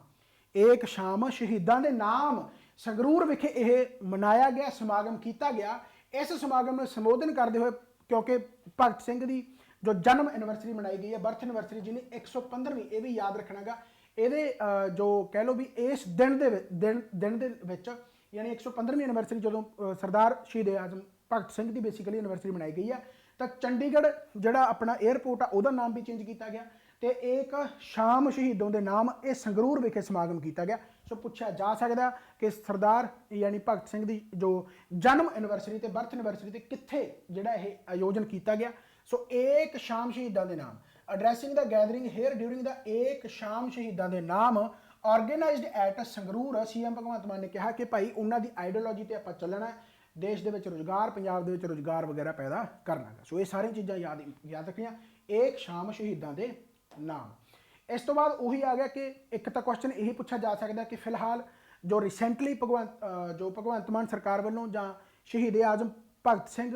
एक शाम शहीदां दे नाम संगरूर विखे यह मनाया गया, समागम किया गया। इस समागम में संबोधन करते हुए, क्योंकि भगत सिंह की जो जन्म एनिवर्सरी मनाई गई है, बर्थ एनिवर्सरी जिन्हें 115वीं, ये भी याद रखना गा। ये जो कह लो भी इस दिन के यानी 115वीं एनिवर्सरी जो सरदार शहीद आजम भगत सिंह की बेसिकली एनिवर्सरी मनाई गई है, तो चंडीगढ़ जोड़ा अपना एयरपोर्ट आ उहदा नाम भी चेंज किया गया, तो एक शाम शहीदों के नाम ये संगरूर विखे समागम किया गया। सो पूछा जा सकता कि सरदार यानी भगत सिंह की जो जन्म एनिवर्सरी तो बर्थ एनिवर्सरी तो कित्थे जिहड़ा यह आयोजन किया गया। सो एक शाम शहीदों के नाम, addressing the gathering here during the एक शाम शहीदों के नाम organised at Sangrur. CM Bhagwant Mann ने कहा कि भाई उन्होंने आइडियोलॉजी पर आप चलना है, देश के रोजगार, पंजाब के रोजगार वगैरह पैदा करना। सो ये सारी चीज़ां याद रखनियां, एक शाम शहीदों के नाम। इस तो बाद उही आ गया कि एक तो क्वेश्चन यही पूछा जा सकता कि फिलहाल जो रिसेंटली भगवंत मान सरकार वालों जां शहीद आजम भगत सिंह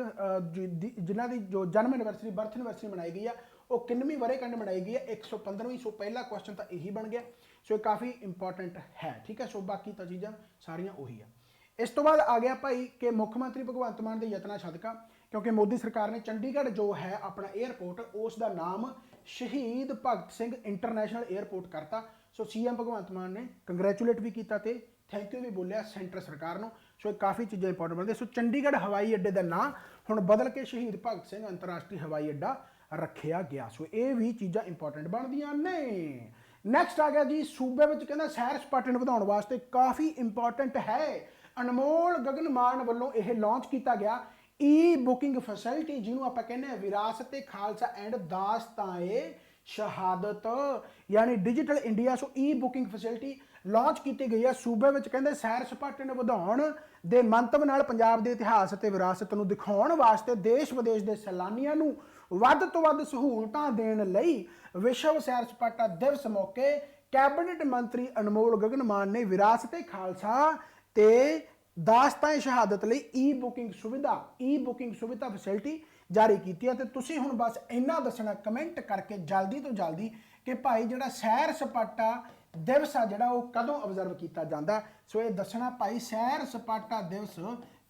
जिन्हों की जो जन्म एनिवर्सरी बर्थ एनिवर्सरी मनाई गई है, वो किन्नवीं वरेगंढ मनाई गई है, 115वीं। सो पहला क्वेश्चन तो यही बन गया। सो ये काफ़ी इंपॉर्टेंट है, ठीक है। सो बाकी तो चीज़ां सारियां उही है। इस तो बाद आ गया भाई कि मुख्यमंत्री भगवंत मान के यत्ना सदका, क्योंकि मोदी सरकार ने चंडीगढ़ जो है अपना एयरपोर्ट उसका नाम शहीद भगत सिंह इंटरनेशनल एयरपोर्ट करता। सो सीएम भगवंत मान ने कंग्रेचुलेट भी किया, थैंक यू भी बोलिया सेंटर सरकार को। सो काफ़ी चीज़ें इंपॉर्टेंट बनती। सो चंडीगढ़ हवाई अड्डे का नाम हुण बदल के शहीद भगत सिंह अंतरराष्ट्रीय हवाई अड्डा रखा गया। सो ये भी चीज़ां इंपॉर्टेंट बनदियां ने। नैक्सट आ गया जी, सूबे में कहना सैर सपाटे नूं वधाउण वास्ते काफ़ी इंपॉर्टेंट है, अनमोल गगन मान वालों यह लॉन्च किया गया ई बुकिंग फैसिलिटी, जिन्होंने आप कहने विरासत खालसा एंड दास्ताए शहादत, यानी डिजिटल इंडिया। सो ई बुकिंग फैसिलिटी लॉन्च की गई है सूबे में, कहते सैर सपाटे नूं वधाउण दे मंतव नाल पंजाब के इतिहास ते विरासत नूं दिखाउण वास्ते देश विदेश के सैलानियों नूं वध तो वध सहूलतां देण लई विश्व सैर सपाटा दिवस मौके कैबिनेट मंत्री अनमोल गगन मान ने विरासत खालसा ते दास्तान शहादत लई ई बुकिंग सुविधा फैसिलिटी जारी की है। तो तुसीं हुण बस इन्ना दसना कमेंट करके जल्दी तो जल्दी कि भाई जिहड़ा सैर सपाटा दिवस आ जिहड़ा वो कदों ऑबजर्व किया जाता। सो ये दसना भाई सैर सपाटा दिवस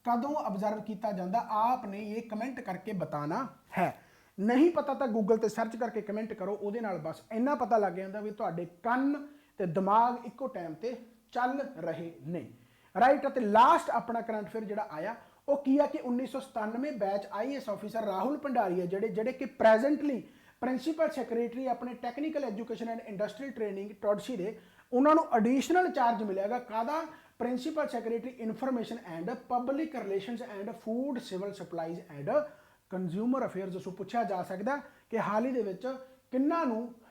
कदों ऑबजर्व किया जाता, आपने ये कमेंट करके बताना है। नहीं पता तो गूगल पर सर्च करके कमेंट करो, उहदे नाल बस इन्ना पता लग जाता भी तुहाडे कन्न ते दिमाग इक्को टाइम ते चल रहे ने। राइट। तो लास्ट अपना करंट अफेयर जो आया वो किया कि 1997 batch IAS officer Rahul Bhandari है जेडे कि प्रेजेंटली प्रिंसीपल सैक्रटरी अपने technical education and industrial training टॉडसी दे, उन्होंने एडिशनल चार्ज मिलेगा कादा principal secretary information and public relations and food civil supplies and consumer affairs. So पूछा जा सकता कि हाल ही के किन्ना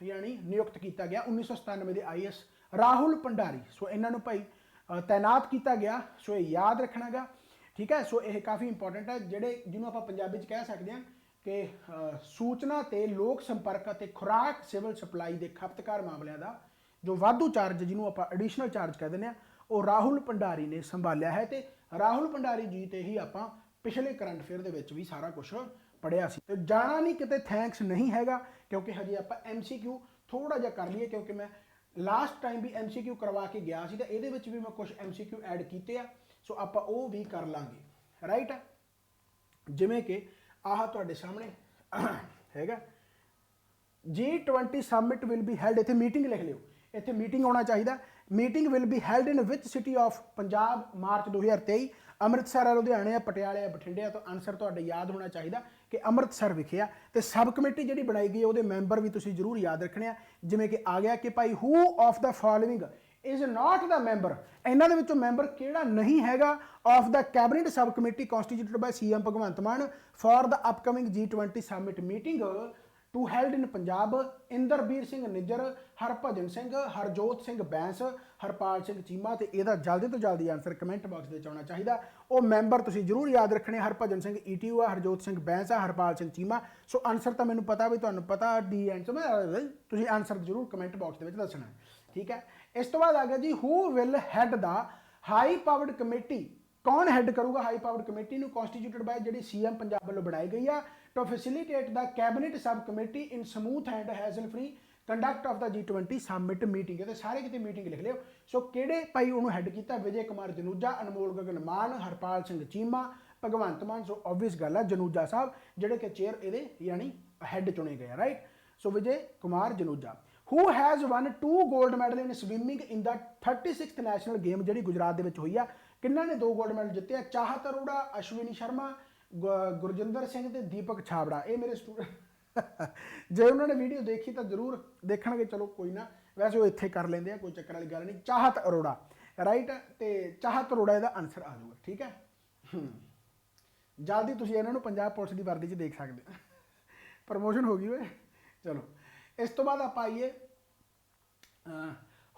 यानी नियुक्त किया गया 1997 के IAS राहुल भंडारी। सो इन्होंने भाई तैनात किया गया। सो ये याद रखना गा, ठीक है। सो ये काफ़ी इंपॉर्टेंट है, जेडे जिन्होंने आप पंजाबी कह सकते हैं कि सूचना ते लोक संपर्क ते खुराक सिविल सप्लाई के खपतकार मामलों का जो वाधू चार्ज जिन्होंने आप एडिशनल चार्ज कह दें वो राहुल भंडारी ने संभालिया है। तो राहुल भंडारी जी ते ही आप पिछले करंट अफेयर के भी सारा कुछ पढ़िया सी। तो जाना नहीं किते थैंक्स नहीं हैगा, क्योंकि हजे आप MCQ थोड़ा जा कर लिए, क्योंकि मैं लास्ट टाइम भी MCQ करवा के गया सी, तो ये भी मैं कुछ MCQ ऐड किए आ। सो आप वो भी कर लांगे। राइट। जिमें कि आह तुहाडे सामने हैगा G20 summit will be held, इत्थे मीटिंग लिख लियो, इत्थे मीटिंग होना चाहिए। Meeting will be held in which city of Punjab March 2023, Amritsar है, लुधियाने है, पटियाले है, बठिंडे है। तो आंसर तुहाडे याद होना चाहिए कि अमृतसर विखे आ। तो सब कमेटी जी बनाई गई है मैंबर भी तुसीं जरूर याद रखने आ, जिमें कि आ गया कि भाई who of the following is not the member, इन्हां दे विचों मैंबर किहड़ा नहीं हैगा of the cabinet sub committee constituted by CM Bhagwant Mann for the upcoming G20 summit meeting to held in Punjab. Inderbir Singh Nijjar, Harbhajan Singh, Harjot Singh Bains, Harpal Singh Cheema. तो यह जल्दी तो जल्दी आंसर कमेंट बॉक्स में आना चाहिए। वो मैंबर तुसीं जरूर याद रखने, हरभजन सिंह ETU आ, हरजोत सिंह बैंस आ, हरपाल सिंह चीमा। सो आंसर तो मैंने पता भी तुहानूं पता डी एंड तुसीं आंसर जरूर कमेंट बॉक्स में दसना, ठीक है। इस तो बाद आ गया जी who will head the high powered committee, कौन हैड करूगा high powered committee constituted by जी CM पंजाब वालों बनाई गई है to facilitate the cabinet subcommittee in smooth and hassle-free conduct of the G20 summit meeting। कहते सारे किते मीटिंग लिख लियो। सो किहड़े भाई उन्होंने हैड किया? विजय कुमार जनेजा, अनमोल गगन मान, हरपाल सिंह चीमा, भगवंत मान। सो ऑब्वियस गल है जनेजा साहब जिहड़े कि चेयर ये यानी हैड चुने गए, right. So Vijay Kumar Janeja who has won 2 gold medal in swimming in the 36th national game ਜਿਹੜੀ ਗੁਜਰਾत ਦੇ ਵਿੱਚ ਹੋਈ ਆ। ਕਿੰਨਾਂ ਨੇ 2 गोल्ड मैडल ਜਿੱਤੇ ਆ? ਚਾਹਤ ਅਰੋੜਾ, ਅਸ਼ਵਿਨੀ ਸ਼ਰਮਾ, ਗੁਰਜਿੰਦਰ ਸਿੰਘ ਤੇ ਦੀਪਕ ਛਾਬੜਾ। ਇਹ ਮੇਰੇ ਸਟੂਡੈਂਟ ਜੇ ਉਹਨਾਂ ਨੇ ਵੀਡੀਓ ਦੇਖੀ ਤਾਂ ਜ਼ਰੂਰ ਦੇਖਣਗੇ, ਚਲੋ ਕੋਈ ਨਾ, ਵੈਸੇ ਉਹ ਇੱਥੇ ਕਰ ਲੈਂਦੇ ਆ, ਕੋਈ ਚੱਕਰ ਵਾਲੀ ਗੱਲ ਨਹੀਂ। ਚਾਹਤ ਅਰੋੜਾ, ਰਾਈਟ, ਤੇ ਚਾਹਤ ਅਰੋੜਾ ਇਹਦਾ ਆਨਸਰ ਆ ਜਾਊਗਾ, ਠੀਕ ਹੈ। ਜਲਦੀ ਤੁਸੀਂ ਇਹਨਾਂ ਨੂੰ ਪੰਜਾਬ ਪੁਲਿਸ ਦੀ ਵਰਦੀ 'ਚ ਦੇਖ ਸਕਦੇ ਹੋ। ਪ੍ਰਮੋਸ਼ਨ ਹੋ ਗਈ ਓਏ। ਚਲੋ ਇਸ ਤੋਂ ਬਾਅਦ ਆਪਾਂ ਆਈਏ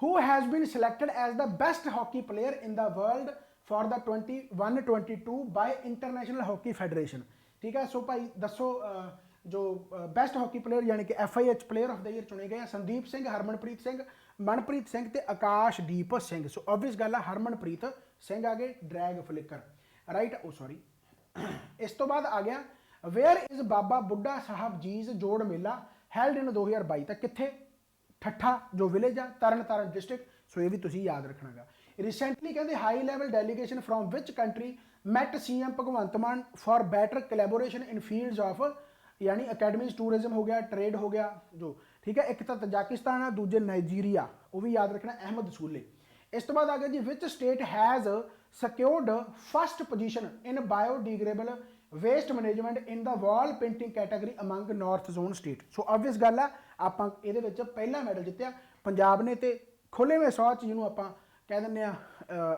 who has been selected as the best hockey player in the world for the 21-22 by International Hockey Federation। ठीक है। सो भाई दसो जो बेस्ट हॉकी प्लेयर यानी कि FIH player of the year चुने गए संदीप सिंह, हरमनप्रीत सिंह, मनप्रीत सिंह ते आकाशदीप सिंह। सो ऑब्वियस गल है हरमनप्रीत सिंह आ गए, ड्रैग फ्लिकर, राइट। ओ सॉरी। इस तो बाद आ गया वेयर इज बाबा बुढ़ा साहब जीज जोड़ मेला हैल्ड इन 2022। तो कित्थे? ठट्ठा जो विलेज आ, तरन तारण डिस्ट्रिक्ट। सो ये भी तुसी याद रखना। रिसेंटली कहते high level delegation from which country met CM Bhagwant Mann for better collaboration in fields of यानी अकैडमीज, टूरिज्म हो गया, ट्रेड हो गया जो, ठीक है। एक तो तजाकिस्तान है, दूजे नाइजीरिया, वो भी याद रखना, अहमद सूले। इस तो बाद आ गया जी which state has secured first position in biodegradable waste management in the wall painting category among north zone state. So obvious गल है ਆਪਾਂ ਇਹਦੇ ਵਿੱਚ ਪਹਿਲਾ ਮੈਡਲ ਜਿੱਤਿਆ ਪੰਜਾਬ ਨੇ, ਤੇ ਖੁੱਲ੍ਹੇਵੇਂ ਸ਼ੌਚ ਜਿਹਨੂੰ ਆਪਾਂ ਕਹਿ ਦਿੰਦੇ ਆ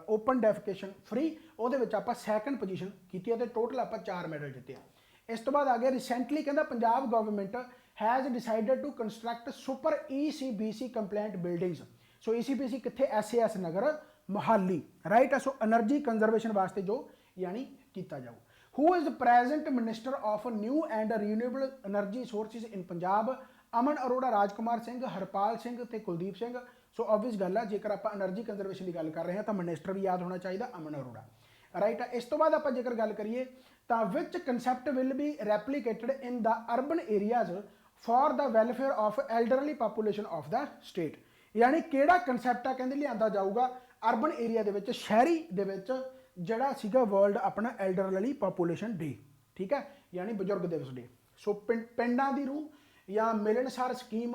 ਓਪਨ ਡੈਫਿਕੇਸ਼ਨ ਫ੍ਰੀ, ਉਹਦੇ ਵਿੱਚ ਆਪਾਂ ਸੈਕੰਡ ਪੋਜੀਸ਼ਨ ਕੀਤੀ ਹੈ ਤੇ ਟੋਟਲ ਆਪਾਂ 4 ਮੈਡਲ ਜਿੱਤੇ ਆ। ਇਸ ਤੋਂ ਬਾਅਦ ਆ ਗਿਆ ਰਿਸੈਂਟਲੀ ਕਹਿੰਦਾ Punjab government has decided to construct super ECBC compliant buildings. So ECBC कितने? SAS Nagar Mohali, right. So energy conservation वास्ते जो यानी किया जाऊ। Who is present minister of new and renewable energy sources in Punjab? Aman Arora, Rajkumar Singh, Harpal Singh ते कुलदीप सिंह। सो ऑब्वियस गल है जेकर आप एनर्जी कंजरवेशन की गल कर रहे हैं तो मिनिस्टर भी याद होना चाहिए अमन अरोड़ा, राइट। इस तो बाद आप जेकर गल करिए तो which concept will be replicated in the urban areas for the welfare of elderly population of the state. यानी किहड़ा कंसैप्ट आ कहंदे लिआंदा जाऊगा अर्बन एरिया दे विच, शहरी दे विच जिहड़ा सीगा वर्ल्ड अपना एल्डरली पॉपूलेशन डे, ठीक है, यानी बजुर्ग दिवस डे। सो पिंडां दी रूह या मिलनसार स्कीम,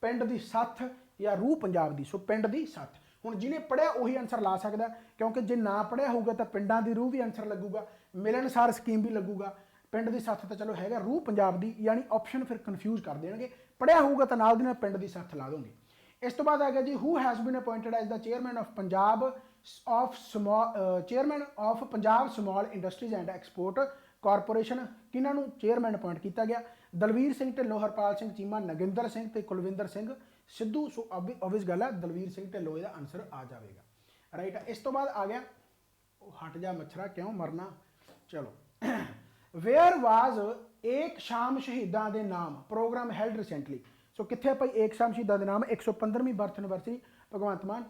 पिंड दी सत्थ या रूह पंजाब दी। सो पिंड दी सत्थ हुण जिहने पढ़िया उही आंसर ला सकदा, क्योंकि जे ना पढ़िया होगा तो पिंडां दी रूह भी आंसर लगूगा, मिलनसार स्कीम भी लगूगा, पिंड दी सत्थ तो चलो हैगा, रूह पंजाब दी यानी ऑप्शन फिर कन्फ्यूज कर देंगे। पढ़िया होगा तो नाल दी नाल पिंड दी सत्थ ला दोगे। इस तो बाद आ गया जी who has been appointed as the chairman of Punjab of chairman of Punjab small industries and export corporation. किन्हों चेयरमैन अपॉइंट किया गया? दलवीर सिंह ढिल्लों, हरपाल सिंह चीमा, नगिंदर सिंह ते कुलविंदर सिंह सिद्धू। सो ऑब्वियस गल है दलवीर सिंह ढिल्लों इसका आंसर आ जाएगा, राइट। इस तो बाद आ गया हट जा मच्छरा क्यों मरना, चलो। वेयर वाज एक शाम शहीदां दे नाम प्रोग्राम हैल्ड रिसेंटली। सो कित्थे भाई एक शाम शहीदां दे नाम 115वीं बर्थ एनिवर्सरी भगवंत मान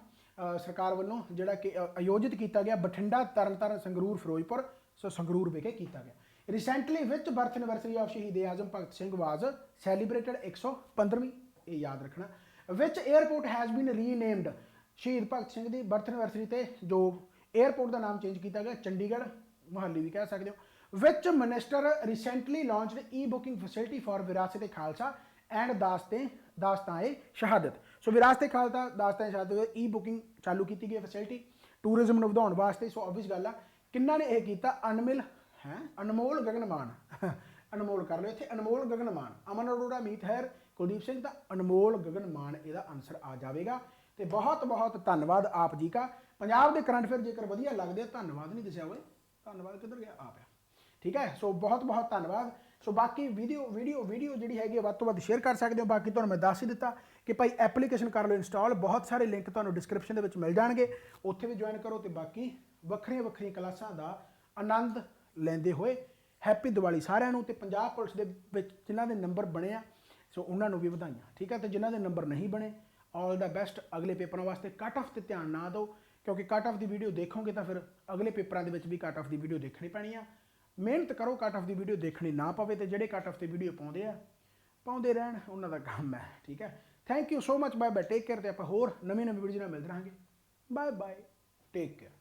सरकार वालों जिहड़ा कि आयोजित किया गया बठिंडा, तरनताਰਨ, संगरूर, फिरोजपुर। सो संगरूर विखे किया गया। Recently which birth anniversary of शहीद आजम भगत सिंह वाज सैलीब्रेटेड 115वीं, ये याद रखना। विच एयरपोर्ट हैज़ बीन रीनेम्ड। शहीद भगत सिंह की बर्थ एनिवर्सरी ते जो एयरपोर्ट का नाम चेंज किया गया चंडीगढ़, मोहाली भी कह सकते हो। Which minister recently launched e booking facility for Virasat Khalsa and दास्ताए शहादत। सो विरासत खालसा दास्ताए शहादत ई बुकिंग चालू की गई फैसिलिटी टूरिज्म ਨੂੰ ਵਧਾਉਣ वास्ते। सो ऑब्वियस गल आ किन्ना ने यह किया? अनमिल है अनमोल गगनमान अनमोल कर लो इतने अनमोल गगनमान, अमन अरोड़ा, मीत हैर, कुलदीप सिंह का अनमोल गगनमान इसका आंसर आ जाएगा। तो बहुत बहुत धन्यवाद आप जी का। पंजाब के करंट अफेयर जेकर वधिया लगते धन्यवाद नहीं दसिया हुए, धन्यवाद किधर गया आप है, ठीक है। सो बहुत बहुत धन्यवाद। सो बाकी वीडियो जी है वध तो वध शेयर कर सकते हो। बाकी तो मैं दस ही दिता कि भाई एप्लीकेशन कर लो इंस्टॉल, बहुत सारे लिंक तो डिस्क्रिप्शन के मिल जाएंगे, उत्थे भी ज्वाइन करो। तो बाकी ਵੱਖਰੀਆਂ ਵੱਖਰੀਆਂ ਕਲਾਸਾਂ ਦਾ ਆਨੰਦ ਲੈਂਦੇ ਹੋਏ हैप्पी दिवाली ਸਾਰਿਆਂ ਨੂੰ। ਤੇ ਪੰਜਾਬ ਪੁਲਿਸ ਦੇ ਵਿੱਚ ਜਿਨ੍ਹਾਂ ਦੇ ਨੰਬਰ ਬਣੇ ਆ ਸੋ ਉਹਨਾਂ ਨੂੰ ਵੀ ਵਧਾਈਆਂ, ਠੀਕ ਹੈ। ਤੇ ਜਿਨ੍ਹਾਂ ਦੇ ਨੰਬਰ ਨਹੀਂ ਬਣੇ ਆਲ ਦਾ ਬੈਸਟ ਅਗਲੇ ਪੇਪਰਾਂ ਵਾਸਤੇ। ਕੱਟ ਆਫ ਤੇ ਧਿਆਨ ਨਾ ਦਿਓ, ਕਿਉਂਕਿ ਕੱਟ ਆਫ ਦੀ ਵੀਡੀਓ ਦੇਖੋਗੇ ਤਾਂ ਫਿਰ ਅਗਲੇ ਪੇਪਰਾਂ ਦੇ ਵਿੱਚ ਵੀ ਕੱਟ ਆਫ ਦੀ ਵੀਡੀਓ ਦੇਖਣੀ ਪੈਣੀ ਆ। ਮਿਹਨਤ ਕਰੋ, ਕੱਟ ਆਫ ਦੀ ਵੀਡੀਓ ਦੇਖਣੀ ਨਾ ਪਵੇ, ਤੇ ਜਿਹੜੇ ਕੱਟ ਆਫ ਦੀ ਵੀਡੀਓ ਪਾਉਂਦੇ ਰਹਿਣ, ਉਹਨਾਂ ਦਾ ਕੰਮ ਹੈ। ਠੀਕ ਹੈ, thank you so much, bye bye, take care. ਤੇ ਆਪਾਂ ਹੋਰ ਨਵੀਂ ਵੀਡੀਓ ਨਾਲ ਮਿਲਦੇ ਰਹਾਂਗੇ। Bye bye, take care.